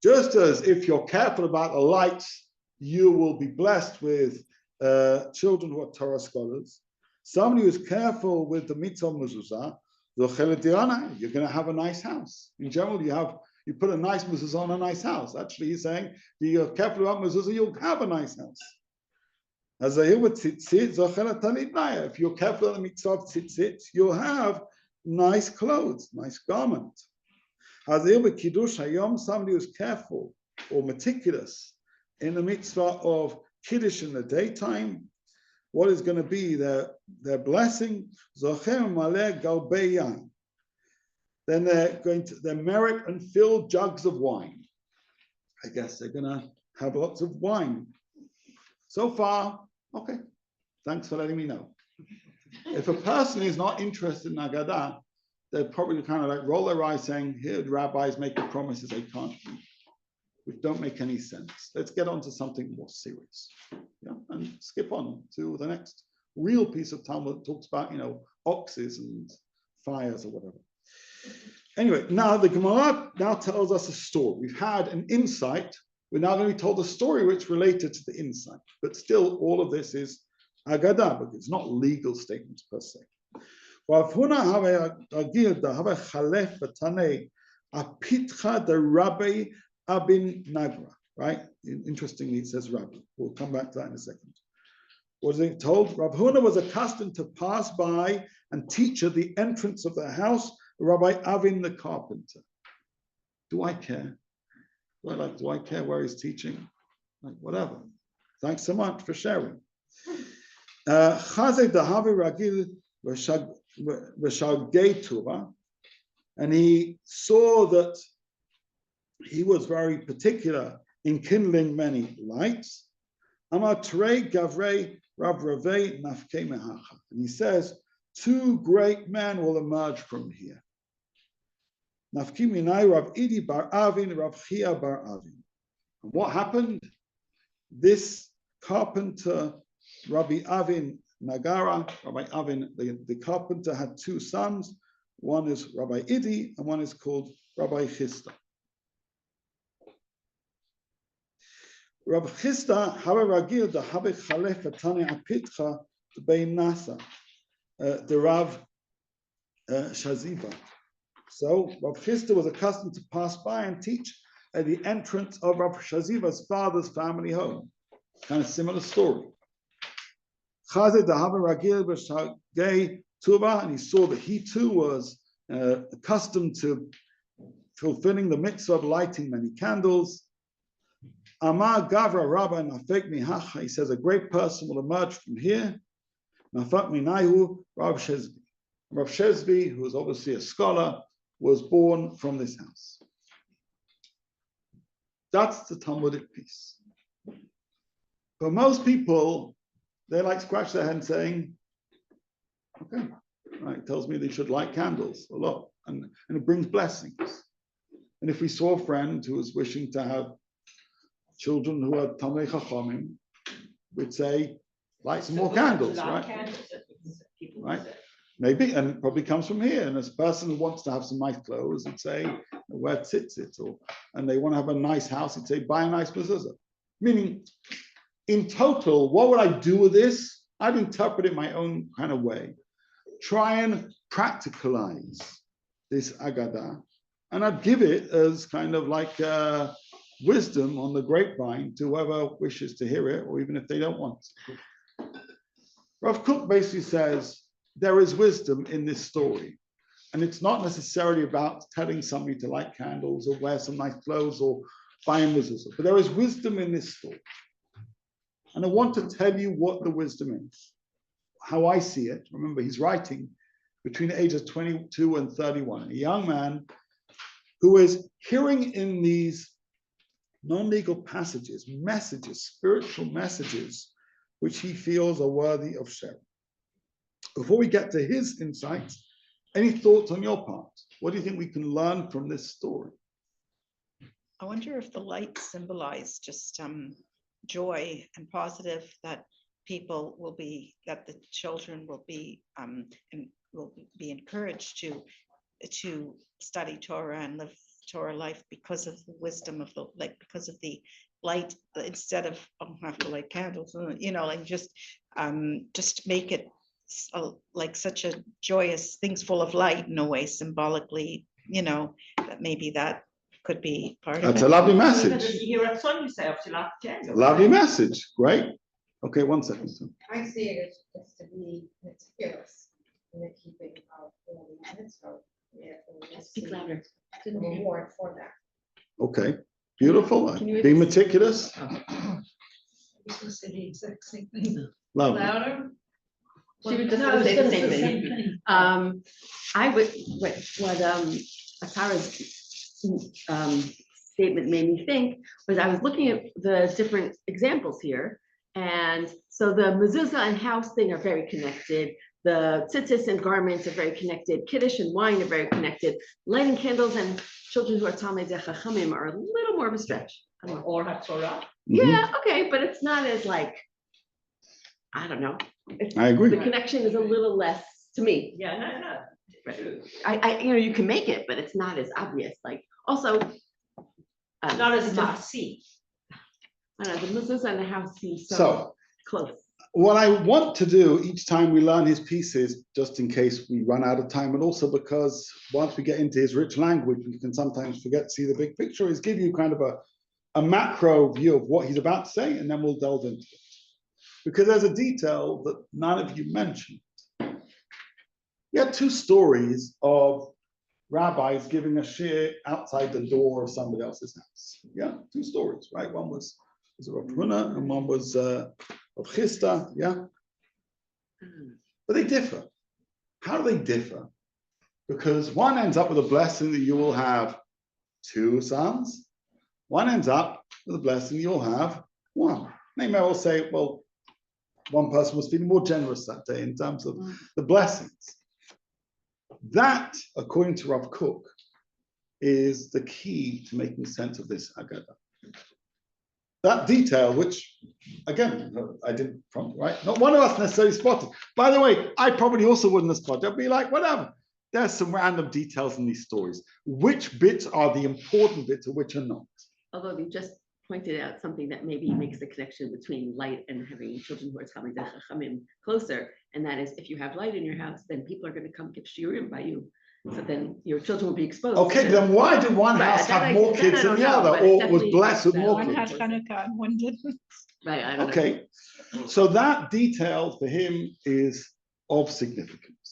just as if you're careful about the lights, you will be blessed with children who are Torah scholars. Somebody who is careful with the mitzvah mezuzah, you're going to have a nice house. In general, you put a nice mezuzah on a nice house. Actually, he's saying, if you're careful about mezuzah, you'll have a nice house. As I hear with tzitzit, if you're careful about the mitzvah of tzitzit, you'll have nice clothes, nice garment. As I hear with kiddush hayom, somebody who's careful or meticulous in the mitzvah of kiddush in the daytime, what is going to be their blessing? Then they're merit and fill jugs of wine. I guess they're going to have lots of wine. So far, okay. Thanks for letting me know. If a person is not interested in Agadah, they're probably kind of like roll their eyes saying, here the rabbis make promises they can't keep, which don't make any sense. Let's get on to something more serious. Yeah, and skip on to the next real piece of Talmud that talks about, oxes and fires or whatever. Anyway, now the Gemara now tells us a story. We've had an insight. We're now going to be told a story which related to the insight. But still, all of this is Agadah, because it's not legal statements per se. Right? Interestingly, it says Rabbi. We'll come back to that in a second. Was it told? Rav Huna was accustomed to pass by and teach at the entrance of the house Rabbi Avin the carpenter. Do I care? Do I care where he's teaching? Like, whatever. Thanks so much for sharing. And he saw that he was very particular in kindling many lights. Amar Terei Gavrei Rav Ravei Nafkei Mehacha. And he says, two great men will emerge from here. Nafki Minai Rav Idi Bar Avin, Rav Chia Bar Avin. And what happened? This carpenter, Rabbi Avin Nagara, Rabbi Avin, the carpenter, had two sons. One is Rabbi Idi, and one is called Rabbi Chista. Rabbi Chista, however, Ragil, the Habit Chalef Atani Apitcha, the Bein Nasa, the Rav Shaziva. So Rabbi Chista was accustomed to pass by and teach at the entrance of Rabbi Shaziva's father's family home. Kind of similar story. Chazed the Habit Ragil B'Shagei Tuva, and he saw that he too was accustomed to fulfilling the mitzvah of lighting many candles. Amar Gavra Rabba Nafek Mihacha, he says a great person will emerge from here. Nafak Minayu Rav Shezbi. Rav Shezbi, who was obviously a scholar, was born from this house. That's the Talmudic piece. For most people, they like scratch their head saying, okay, right, it tells me they should light candles a lot, and it brings blessings. And if we saw a friend who was wishing to have children who are Talmei Chachamim, we'd say, light some more candles, right? Right? Maybe, and it probably comes from here. And as a person who wants to have some nice clothes, and say, where tzitzit, or and they want to have a nice house, he'd say, buy a nice mezuzah. Meaning, in total, what would I do with this? I'd interpret it my own kind of way. Try and practicalize this Agadah, and I'd give it as kind of like wisdom on the grapevine to whoever wishes to hear it, or even if they don't want to. Rav Kook basically says there is wisdom in this story, and it's not necessarily about telling somebody to light candles or wear some nice clothes or buy a mezuzah, but there is wisdom in this story. And I want to tell you what the wisdom is, how I see it. Remember, he's writing between the ages of 22 and 31, a young man who is hearing in these non-legal passages, messages, spiritual messages, which he feels are worthy of sharing. Before we get to his insights, any thoughts on your part? What do you think we can learn from this story? I wonder if the lights symbolize just joy and positive, that people will be, that the children will be encouraged to study Torah and live Torah life because of the wisdom of the, like, because of the light, instead of have to light candles, you know, like just make it like such a joyous, things full of light in a way, symbolically, you know, that maybe that could be part of it. That's a lovely message. You hear a song, you say, after last candle. Lovely message. Great. Okay, 1 second. I see it as to be meticulous in the keeping of the mitzvah. Speak louder. To the reward for that. Okay, beautiful. Can you Be meticulous. I was gonna say the exact same thing. Lovely. Louder? She was just No, I gonna was say gonna the say same thing. I would, what Atara's statement made me think was, I was looking at the different examples here. And so the mezuzah and house thing are very connected. The tzitzis and garments are very connected. Kiddush and wine are very connected. Lighting candles and children who are Talmidei Chachamim are a little more of a stretch. I don't know. Or HaTorah. Yeah, okay, but it's not as like, I don't know. I agree. The connection is a little less to me. Yeah, no. I you know, you can make it, but it's not as obvious. Like, also, Not as it's much. just- I don't know, the mezuzah and the house seems so So, close. what I want to do each time we learn his pieces, just in case we run out of time, and also because once we get into his rich language, we can sometimes forget to see the big picture, is give you kind of a macro view of what he's about to say, and then we'll delve into it. Because there's a detail that none of you mentioned. We had two stories of rabbis giving a shir outside the door of somebody else's house. Yeah, two stories, right? One was Rav Huna and one was Rav Chista, yeah? But they differ. How do they differ? Because one ends up with a blessing that you will have 2 sons, one ends up with a blessing, you'll have one. They may all say, well, one person was feeling more generous that day in terms of the blessings. That, according to Rav Kook, is the key to making sense of this Haggadah. That detail, which, again, I didn't prompt, right? Not one of us necessarily spotted. By the way, I probably also wouldn't have spotted. I'd be like, whatever. There's some random details in these stories. Which bits are the important bits and which are not? Although you just pointed out something that maybe makes the connection between light and having children who are Talmidei Chachamim closer, and that is if you have light in your house, then people are going to come give shiurim by you. So then your children will be exposed. Okay, then why did one Right, house that have I- more that kids I than don't the know, other, but it or was definitely blessed with makes more One kids? had Hanukkah and one didn't. Right, I don't know. Okay, so that detail for him is of significance.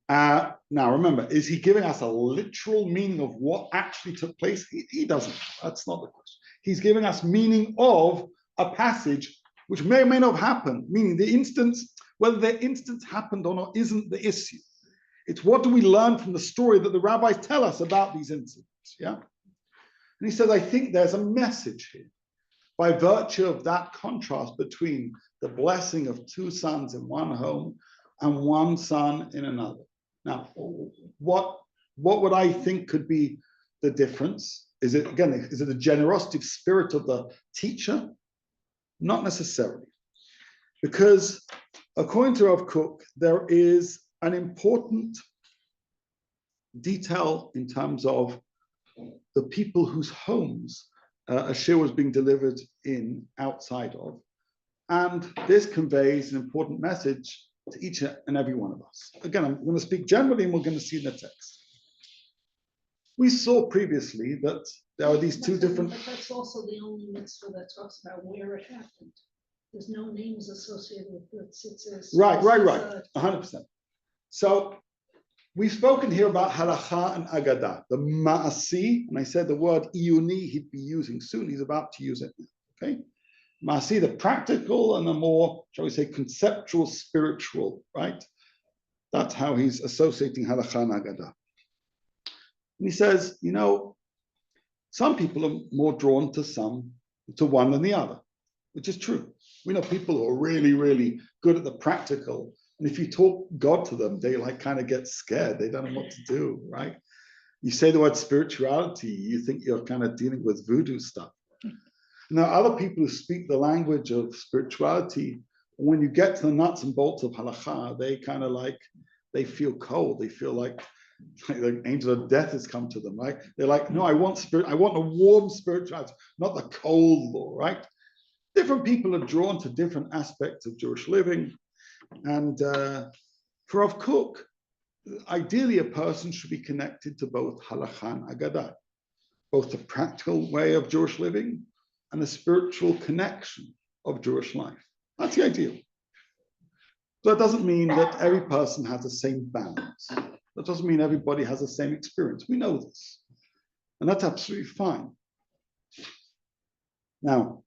Now remember, is he giving us a literal meaning of what actually took place? He doesn't. That's not the question. He's giving us meaning of a passage which may or may not happen, meaning the instance, whether the instance happened or not isn't the issue. It's what do we learn from the story that the rabbis tell us about these incidents, yeah? And he says, I think there's a message here by virtue of that contrast between the blessing of two sons in one home and one son in another. Now, what would I think could be the difference? Is it, again, is it the generosity of spirit of the teacher? Not necessarily. Because according to Rav Kook, there is an important detail in terms of the people whose homes a shir was being delivered in outside of. And this conveys an important message to each and every one of us. Again, I'm going to speak generally and we're going to see in the text. We saw previously that there are these two different... But that's also the only mitzvah that talks about where it happened. There's no names associated with it. Right, 100%. So we've spoken here about halacha and agadah, the ma'asi, and I said the word iyuni he'd be using soon. He's about to use it now, okay? Ma'asi, the practical, and the more, shall we say, conceptual, spiritual, right? That's how he's associating halacha and agadah. And he says, you know, some people are more drawn to one than the other, which is true. We know people who are really, really good at the practical. And if you talk God to them, they like kind of get scared. They don't know what to do, right? You say the word spirituality, you think you're kind of dealing with voodoo stuff. Now, other people who speak the language of spirituality, when you get to the nuts and bolts of halakha, they kind of like, they feel cold. They feel like the angel of death has come to them, right? They're like, no, I want a warm spirituality, not the cold law, right? Different people are drawn to different aspects of Jewish living. And for Rav Kook, ideally a person should be connected to both halakha and agadah, both the practical way of Jewish living and the spiritual connection of Jewish life. That's the ideal. So that doesn't mean that every person has the same balance. That doesn't mean everybody has the same experience. We know this. And that's absolutely fine. Now,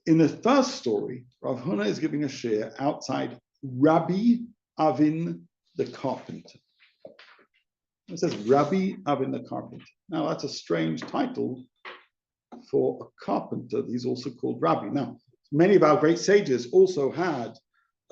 in the first story, Rav Huna is giving a shir outside Rabbi Avin the carpenter. It says Rabbi Avin the carpenter. Now, that's a strange title for a carpenter. He's also called Rabbi. Now, many of our great sages also had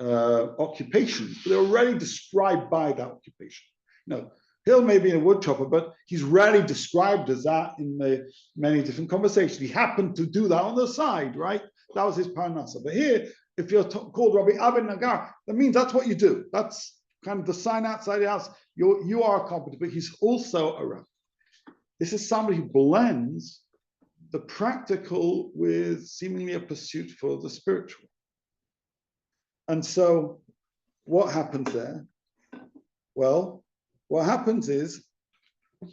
occupations, but they're already described by that occupation. You know, Hill may be a wood chopper, but he's rarely described as that in the many different conversations. He happened to do that on the side, right? That was his parnasa. But here, if you're called Rabbi Avin Nagar, that means that's what you do. That's kind of the sign outside the house. You are a carpenter, but he's also a rabbi. This is somebody who blends the practical with seemingly a pursuit for the spiritual. And so what happens there? Well, what happens is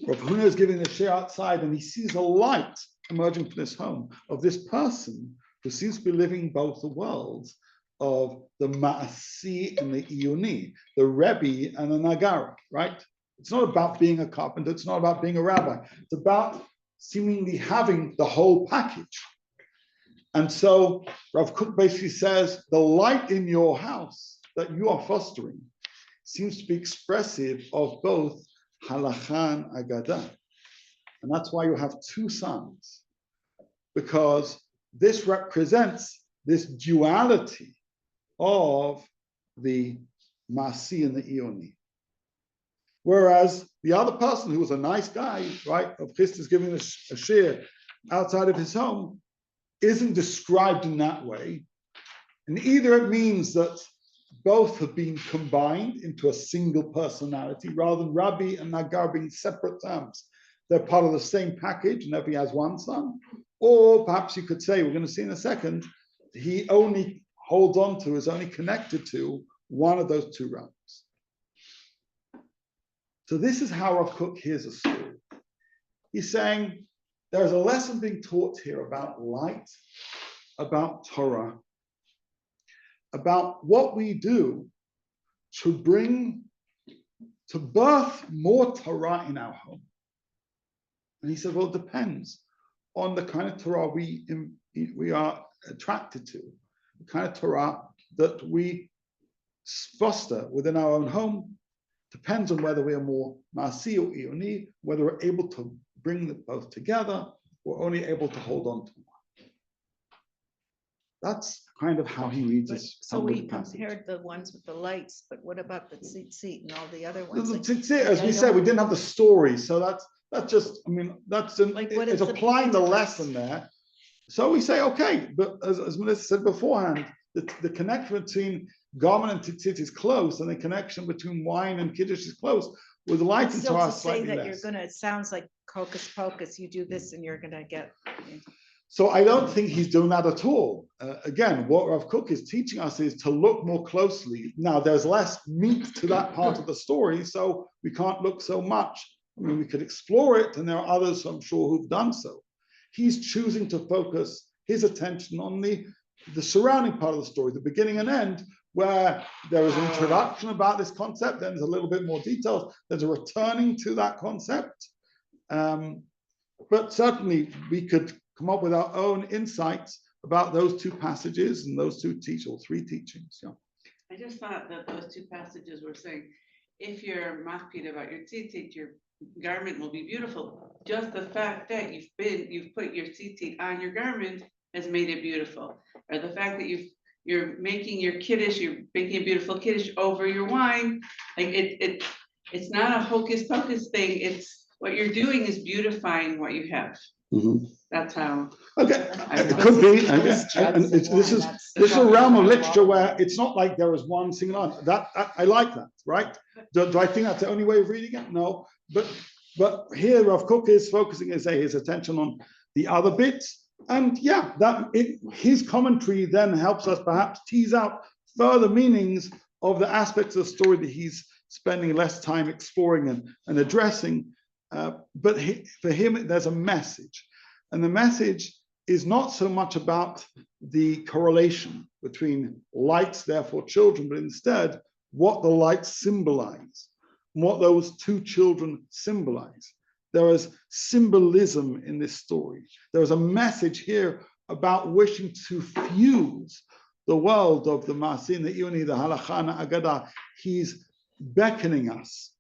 Rav Huna is giving a share outside and he sees a light emerging from this home of this person who seems to be living both the worlds of the Ma'asi and the Iyuni, the Rebbe and the Nagara, right? It's not about being a carpenter, it's not about being a rabbi, it's about seemingly having the whole package. And so Rav Kook basically says the light in your house that you are fostering seems to be expressive of both halakha and agadah. And that's why you have two sons because this represents this duality of the Masi and the Ioni. Whereas the other person who was a nice guy, right, of Christus giving a share outside of his home, isn't described in that way. And either it means that both have been combined into a single personality, rather than Rabbi and Nagar being separate terms. They're part of the same package, and if he has one son. Or perhaps you could say, we're going to see in a second, he only holds on to, is only connected to one of those two realms. So this is how Rav Kook hears a story. He's saying there's a lesson being taught here about light, about Torah, about what we do to birth more Torah in our home. And he said, well, it depends on the kind of Torah we are attracted to, the kind of Torah that we foster within our own home. Depends on whether we are more Masi or Ioni, whether we're able to bring them both together, or only able to hold on to one. That's kind of how he reads this. So we passage. compared the ones with the lights, but what about the tzitzit and all the other ones? Like, As we said, we didn't have the story, so that's just, I mean, that's Like, what it's is the applying the point of lesson there. So we say, okay, but as Melissa said beforehand, the connection between garment and tzitzit is close, and the connection between wine and kiddush is close. With light and still Torah, to say slightly that less. you're gonna, it sounds like hocus pocus, you do this and you're gonna get. So I don't think he's doing that at all. Again, what Rav Kook is teaching us is to look more closely. Now, there's less meat to that part of the story, so we can't look so much. I mean, we could explore it, and there are others, I'm sure, who've done so. He's choosing to focus his attention on the surrounding part of the story, the beginning and end, where there is an introduction about this concept, then there's a little bit more details, there's a returning to that concept. But certainly we could come up with our own insights about those two passages and those two or three teachings. Yeah. I just thought that those two passages were saying, if you're makpid about your tzitzit, your garment will be beautiful. Just the fact that you've put your tzitzit on your garment has made it beautiful. Or the fact that you're making your kiddush, you're making a beautiful kiddush over your wine. Like it's not a hocus pocus thing. It's what you're doing is beautifying what you have. Mm-hmm. That's how. Okay, it could be, and this is a realm of literature where it's not like there is one single answer. That I like that, right? Do I think that's the only way of reading it? No, but here Rav Kook is focusing his attention on the other bits, and yeah, his commentary then helps us perhaps tease out further meanings of the aspects of the story that he's spending less time exploring and addressing. But for him, there's a message. And the message is not so much about the correlation between lights, therefore children, but instead what the lights symbolize, what those two children symbolize. There is symbolism in this story. There is a message here about wishing to fuse the world of the Masi and the Ioni, the Halacha and Agadah. He's beckoning us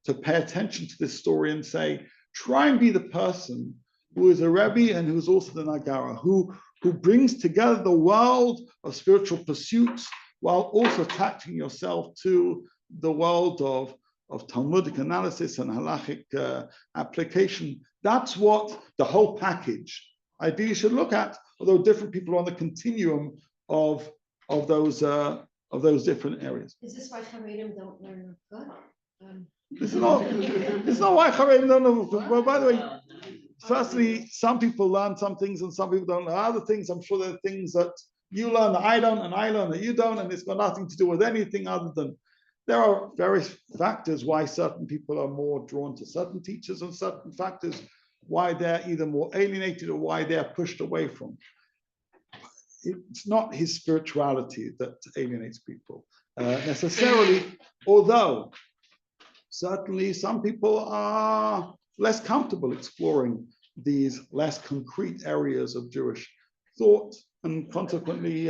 to pay attention to this story and say, try and be the person who is a Rebbe and who's also the Nagara, who brings together the world of spiritual pursuits while also attaching yourself to the world of Talmudic analysis and halachic application. That's what the whole package ideally should look at, although different people are on the continuum of those different areas. Is this why Haredim don't learn good? This is not why Haredim don't know. Well, by the way, firstly, some people learn some things and some people don't learn other things. I'm sure there are things that you learn that I don't, and I learn that you don't, and it's got nothing to do with anything other than there are various factors why certain people are more drawn to certain teachers, and certain factors why they're either more alienated or why they're pushed away from. It's not his spirituality that alienates people necessarily, although certainly some people are less comfortable exploring these less concrete areas of Jewish thought, and consequently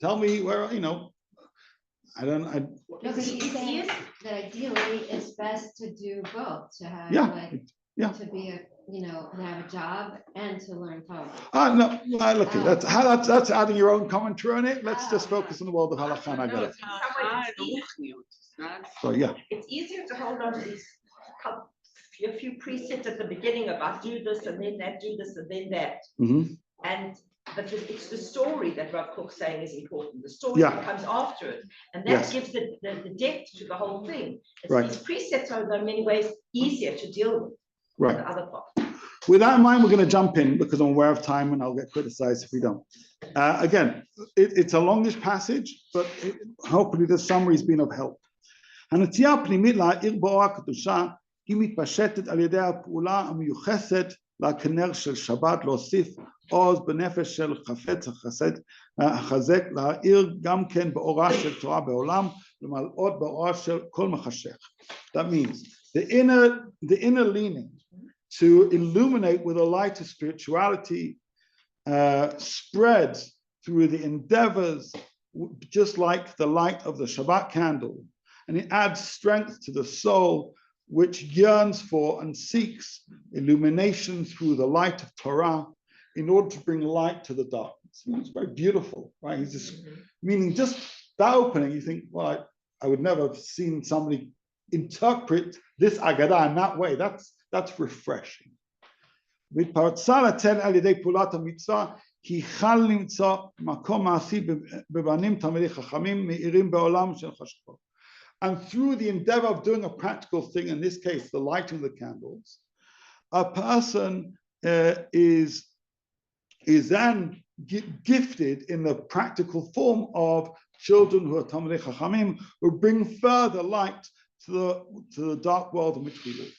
tell me where, I don't. No, but he's saying that ideally it's best to do both, to have Yeah. to be and have a job and to learn Torah. No, look, that's adding your own commentary on it. Let's just focus on the world of halakha and No, Agadah. it's halakha and ruchniut, it's not. So yeah, It's easier to hold on to these a few presets at the beginning of I do this and then that, do this and then that. mhm. But it's the story that Rav Kook's saying is important. The story Yeah. that comes after it. And that Yes. gives the depth to the whole thing. It's Right. These presets are in many ways easier to deal with Right. than the other part. With that in mind, we're going to jump in because I'm aware of time and I'll get criticized if we don't. Again, it's a longish passage, but hopefully the summary has been of help. הנטייה הפנימית להאיר באור הקדושה היא מתפשטת על ידי הפעולה המיוחסת לכנר של שבת להוסיף עוז בנפש של חפץ החזק להאיר גם כן באורה של תורה בעולם למלאות באורה של כל מחשך. That means the inner leaning to illuminate with a light of spirituality spreads through the endeavors just like the light of the Shabbat candle. And it adds strength to the soul, which yearns for and seeks illumination through the light of Torah in order to bring light to the darkness. It's very beautiful, right? He's just meaning just that opening, you think, well, I would never have seen somebody interpret this Agadah in that way. That's refreshing. כי חל למצוא מקום מעשי בבנים תלמידי חכמים מאירים בעולם של חשכות. And through the endeavor of doing a practical thing, in this case, the lighting of the candles, a person is then gifted in the practical form of children who are Talmidei Chachamim, who bring further light to the dark world in which we live.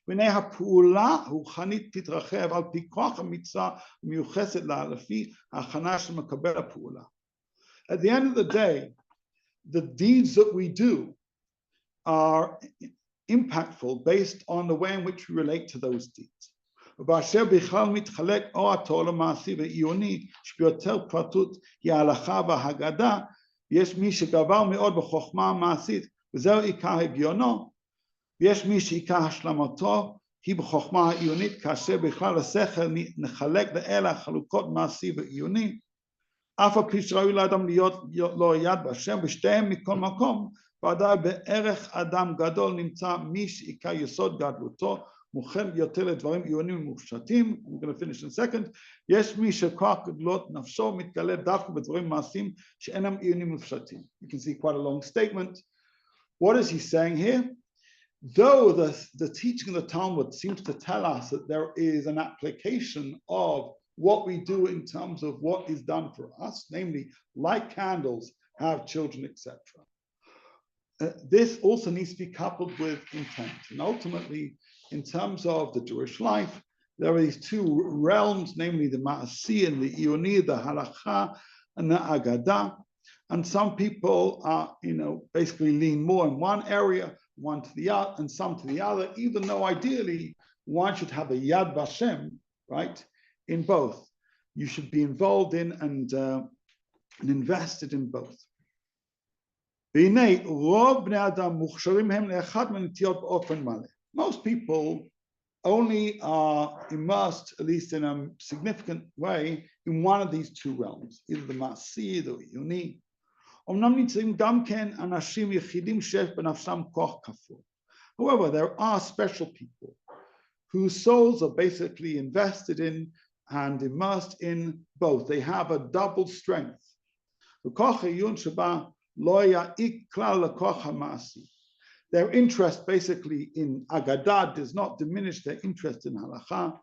והנה הפעולה הרוחנית תתרחב על פי כוח המצווה מיוחסת לה לפי ההכנה של מקבל הפעולה. At the end of the day, the deeds that we do are impactful based on the way in which we relate to those deeds. ובאשר בכלל מתחלק אור התורה למעשי ועיוני שביותר פרטות היא ההלכה וההגדה, יש מי שגבר מאוד בחוכמה המעשית וזהו עיקר הגיונו, ויש מי שעיקר השלמתו היא בחוכמה העיונית כאשר בכלל השכל נחלק לאלה חלוקות מעשי ועיוני, אף על פי שראוי לאדם להיות לו יד בהשם בשתיהם מכל מקום, ודאי בערך אדם גדול נמצא מי שעיקר יסוד גדלותו מוכן יותר לדברים עיוניים ומופשטים. I'm going to finish in a second. יש מי שכוח גדלות נפשו מתגלה דווקא בדברים מעשיים שאינם עיוניים ומופשטים. You can see quite a long statement. What is he saying here? Though the teaching of the Talmud seems to tell us that there is an application of what we do in terms of what is done for us, namely light candles, have children, etc. This also needs to be coupled with intent. And ultimately, in terms of the Jewish life, there are these two realms, namely the Ma'asi and the Ioni, the Halakha and the Agadah. And some people are, basically lean more in one area, one to the other, and some to the other, even though ideally one should have a Yad Vashem, right, in both. You should be involved in and invested in both. Most people only are immersed, at least in a significant way, in one of these two realms, either the Ma'asi or the Yoni. However, there are special people whose souls are basically invested in and immersed in both. They have a double strength. Their interest basically in Agadah does not diminish their interest in Halakha,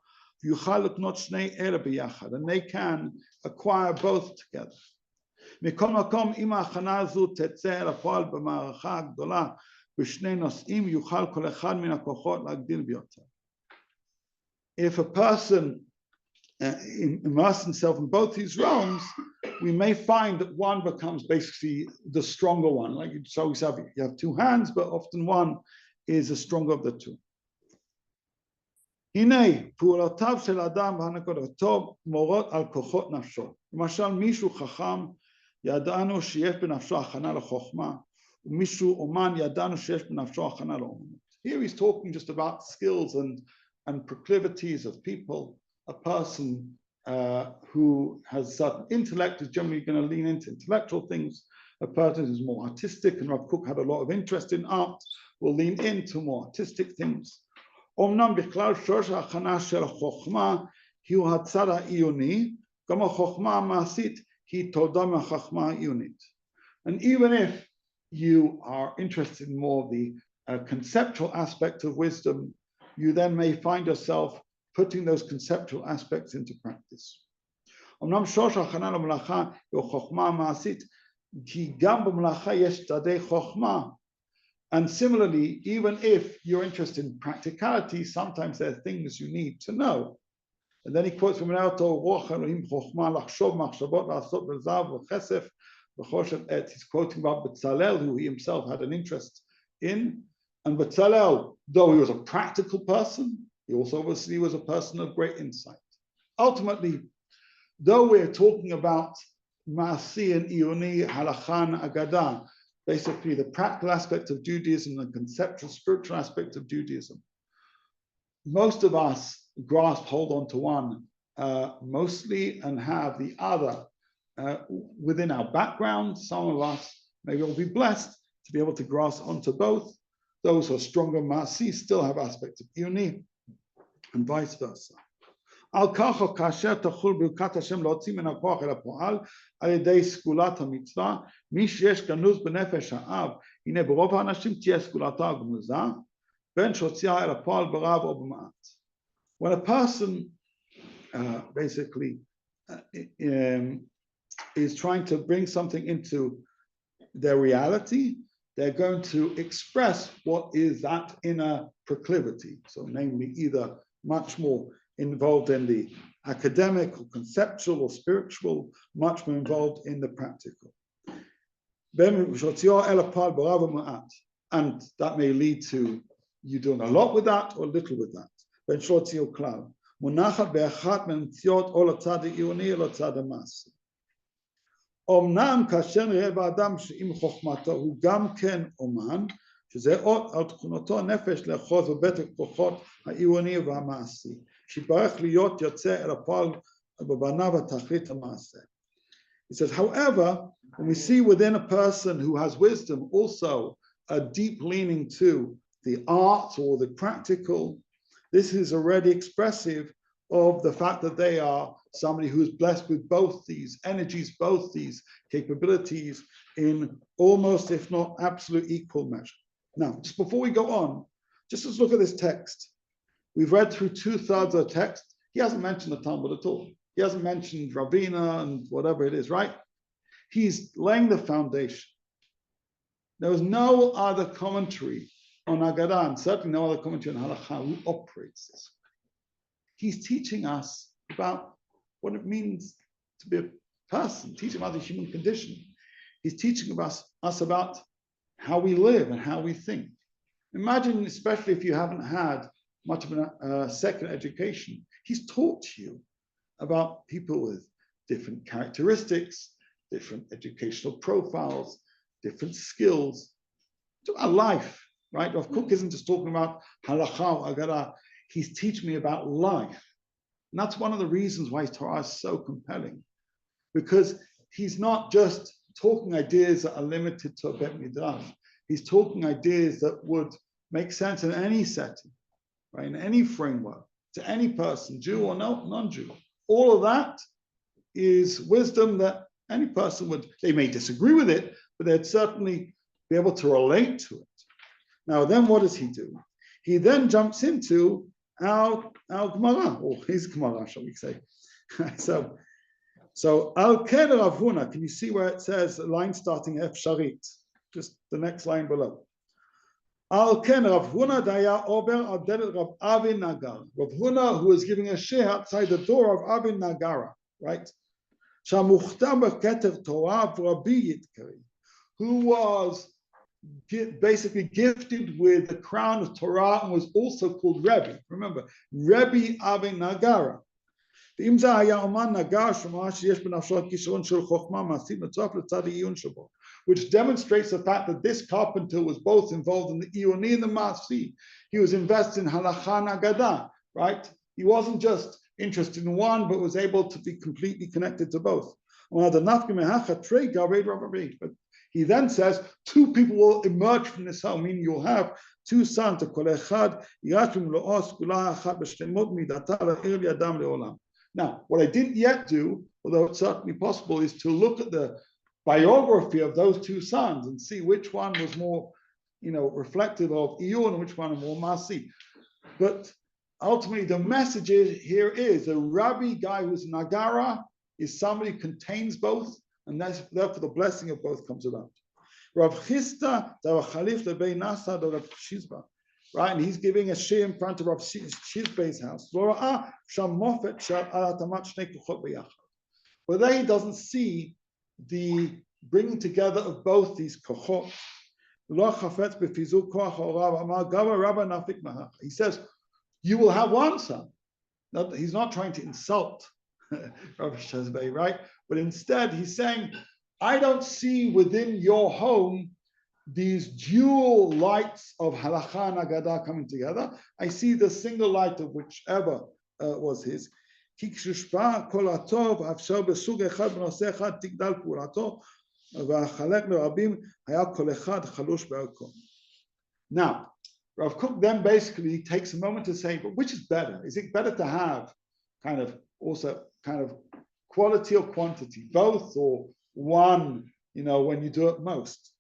and they can acquire both together. מכל מקום, אם ההכנה הזו תצא אל הפועל במערכה הגדולה בשני נושאים, יוכל כל אחד מן הכוחות להגדיל ביותר. If a person immerses himself in both these realms, we may find that one becomes basically the stronger one. Like you always have, you have two hands, but often one is the stronger of the two. הנה, פעולותיו של אדם והנקודתו מורות על כוחות נפשו. למשל, מישהו חכם, ידענו שיש בנפשו הכנה לחוכמה, ומישהו אומן, ידענו שיש בנפשו הכנה לאומנות. Here he's talking just about skills and and proclivities of people. A person who has certain intellect is generally going to lean into intellectual things. A person who's more artistic, and Rav Kook had a lot of interest in art, will lean into more artistic things. אומנם בכלל שורש ההכנה של החוכמה הוא הצד העיוני, גם החוכמה המעשית היא תולדה מהחוכמה העיונית. And even if you are interested in more of the conceptual aspect of wisdom, you then may find yourself putting those conceptual aspects into practice. אמנם שורש ההכנה למלאכה הוא חוכמה מעשית, כי גם במלאכה יש צעדי חוכמה. And similarly, even if you're interested in practicality, sometimes there are things you need to know. And then he quotes from Eloto, he's quoting about Betzalel, who he himself had an interest in. And Betzalel, though he was a practical person, he also obviously was a person of great insight. Ultimately, though we're talking about Maasi and Ioni, Halachan, Agadah, basically the practical aspect of Judaism and the conceptual spiritual aspect of Judaism, most of us hold on to one mostly and have the other within our background. Some of us maybe will be blessed to be able to grasp onto both. Those who are stronger Maasi still have aspects of Ioni, and vice versa. על כך כאשר תחול ברכת השם להוציא מן הכוח אל הפועל על ידי סגולת המצווה, מי שיש גנוז בנפש האב, הנה ברוב האנשים תהיה סגולתה הגנוזה, בין שהוציאה אל הפועל ברב או במעט. When a person basically is trying to bring something into their reality, they're going to express what is that inner proclivity. So namely either much more involved in the academic or conceptual or spiritual, much more involved in the practical. And that may lead to you doing a lot with that or little with that. אמנם כאשר נראה באדם שעם חוכמתו הוא גם כן אומן, שזה עוד תכונתו הנפש לאחוז בבית הכוחות העיוני והמעשי, שיברך להיות יוצא אל הפועל בבניו התכלית המעשה. He says, however, when we see within a person who has wisdom also a deep leaning to the art or the practical, this is already expressive of the fact that they are somebody who is blessed with both these energies, both these capabilities in almost, if not absolute equal measure. Now, just before we go on, just let's look at this text. We've read through 2/3 of the text. He hasn't mentioned the Talmud at all. He hasn't mentioned Ravina and whatever it is, right? He's laying the foundation. There was no other commentary on Haggadah, and certainly no other commentary on Halakha who operates this way. He's teaching us about what it means to be a person, teaching about the human condition. He's teaching us about how we live and how we think. Imagine, especially if you haven't had much of a secular education, he's taught you about people with different characteristics, different educational profiles, different skills, a life, right? Rav Kook isn't just talking about halakha or Haggadah. He's teaching me about life. And that's one of the reasons why his Torah is so compelling, because he's not just talking ideas that are limited to a Bet Midrash. He's talking ideas that would make sense in any setting, right? In any framework, to any person, Jew or non-Jew. All of that is wisdom that any person would, they may disagree with it, but they'd certainly be able to relate to it. Now, then what does he do? He then jumps into our Gemara, or his Gemara, shall we say. So Al Ken Rav Huna, can you see where it says line starting F Sharit? Just the next line below. Al Ken Rav Huna Daya Ober Al Delet Rav Avin Nagar. Rav Huna, who is giving a share outside the door of Avin Nagara, right? Shamuchta Keter Torah Rabbi Yitkari, who was basically gifted with the crown of Torah and was also called Rebbe. Remember, Rebbe Avin Nagara. Which demonstrates the fact that this carpenter was both involved in the Ioni and the Maasi. He was invested in Halakha and Haggadah, right? He wasn't just interested in one, but was able to be completely connected to both. But he then says, two people will emerge from this home, meaning you'll have two sons. Now, what I didn't yet do, although it's certainly possible, is to look at the biography of those two sons and see which one was more, reflective of Iyun and which one was more Masi. But ultimately, the message here is a rabbi guy who's Nagara is somebody who contains both, and that's therefore the blessing of both comes about. Rav Chisda, right, and he's giving a shir in front of Rav Shizbei's house. But there he doesn't see the bringing together of both these kochot. He says, you will have one son. Now, he's not trying to insult Rav Shizbei, right? But instead, he's saying, I don't see within your home these dual lights of halacha and agadah coming together. I see the single light of whichever was his. Now, Rav Kook then basically takes a moment to say, but which is better? Is it better to have kind of quality or quantity, both, or one, when you do it most?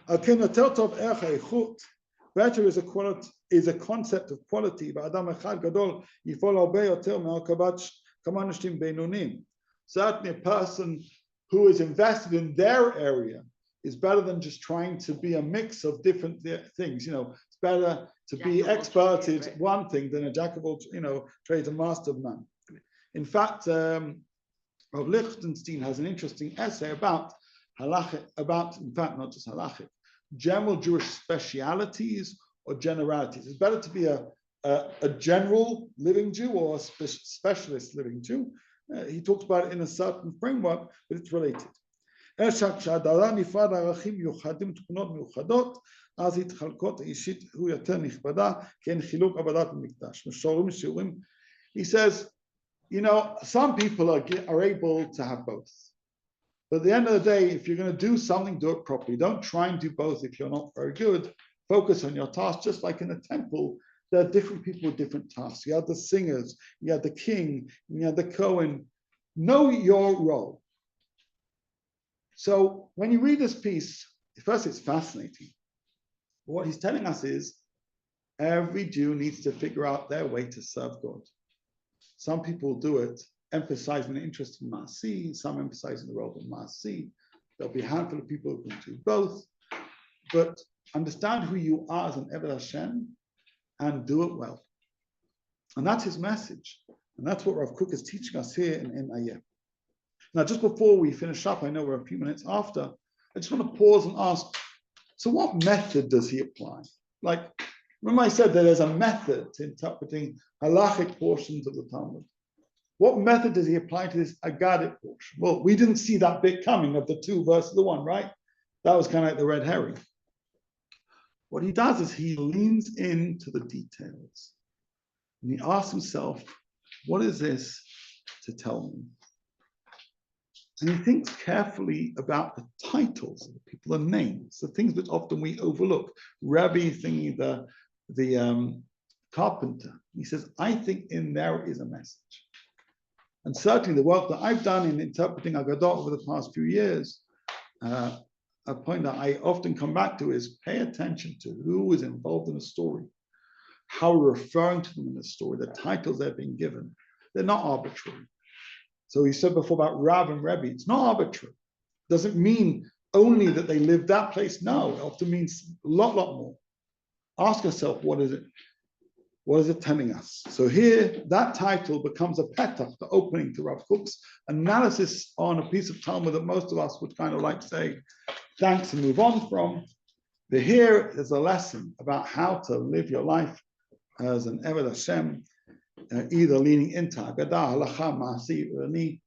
Better is a concept of quality. Certainly a person who is invested in their area is better than just trying to be a mix of different things. It's better to be expert at one thing than a jack of all, trades, a master of none. In fact, Rav Lichtenstein has an interesting essay about halachic, in fact, not just halachic, general Jewish specialities or generalities. It's better to be a general living Jew or a specialist living Jew. He talks about it in a certain framework, but it's related. He says, some people are able to have both. But at the end of the day, if you're going to do something, do it properly. Don't try and do both if you're not very good. Focus on your task, just like in the temple. There are different people with different tasks. You have the singers, you have the king, you have the Kohen. Know your role. So when you read this piece, first it's fascinating. What he's telling us is every Jew needs to figure out their way to serve God. Some people do it emphasizing the interest in Masi, some emphasizing the role of Masi. There'll be a handful of people who can do both, but understand who you are as an Eved Hashem and do it well. And that's his message. And that's what Rav Kook is teaching us here in Ayeh. Now, just before we finish up, I know we're a few minutes after, I just want to pause and ask, so what method does he apply? Like, remember I said that there's a method to interpreting halachic portions of the Talmud. What method does he apply to this Agadic portion? Well, we didn't see that bit coming of the 2 versus the 1, right? That was kind of like the red herring. What he does is he leans into the details. And he asks himself, what is this to tell me? And he thinks carefully about the titles of the people, the names, the things which often we overlook. Rabbi thingy, the carpenter. He says, I think in there is a message. And certainly the work that I've done in interpreting Agadah over the past few years, a point that I often come back to is pay attention to who is involved in the story, how we're referring to them in the story, the titles they're being given. They're not arbitrary. So he said before about Rav and Rebbe, it's not arbitrary. Doesn't mean only that they lived that place. No, it often means a lot more. Ask yourself, what is it? What is it telling us? So here, that title becomes a petach, the opening to Rav Kook's analysis on a piece of Talmud that most of us would kind of like to say, thanks, and move on from. But here is a lesson about how to live your life as an Eved Hashem, either leaning into Agadah, Halacha, Ma'asi, Rani,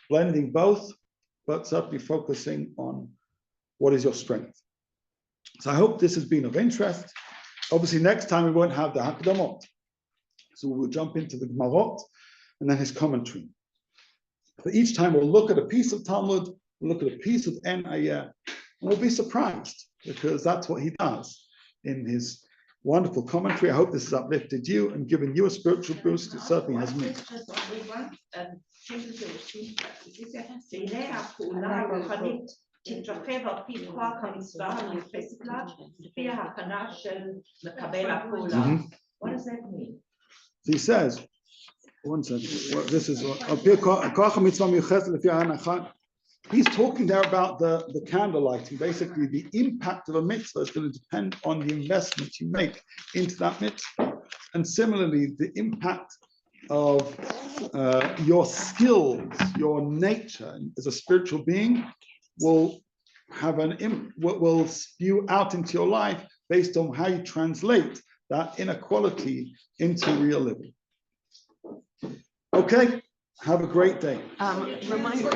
blending both, but certainly focusing on what is your strength. So I hope this has been of interest. Obviously, next time we won't have the Hakdamot. So we'll jump into the Gemarot and then his commentary. But each time we'll look at a piece of Talmud, we'll look at a piece of Ayeh, and we'll be surprised because that's what he does in his wonderful commentary. I hope this has uplifted you and given you a spiritual boost. It certainly has me. What does that mean? He says, one second, this is he's talking there about the candle lighting. Basically, the impact of a mitzvah is going to depend on the investment you make into that mitzvah. And similarly, the impact of your skills, your nature as a spiritual being will have will spew out into your life based on how you translate that inequality into real living. Okay, have a great day. Reminder.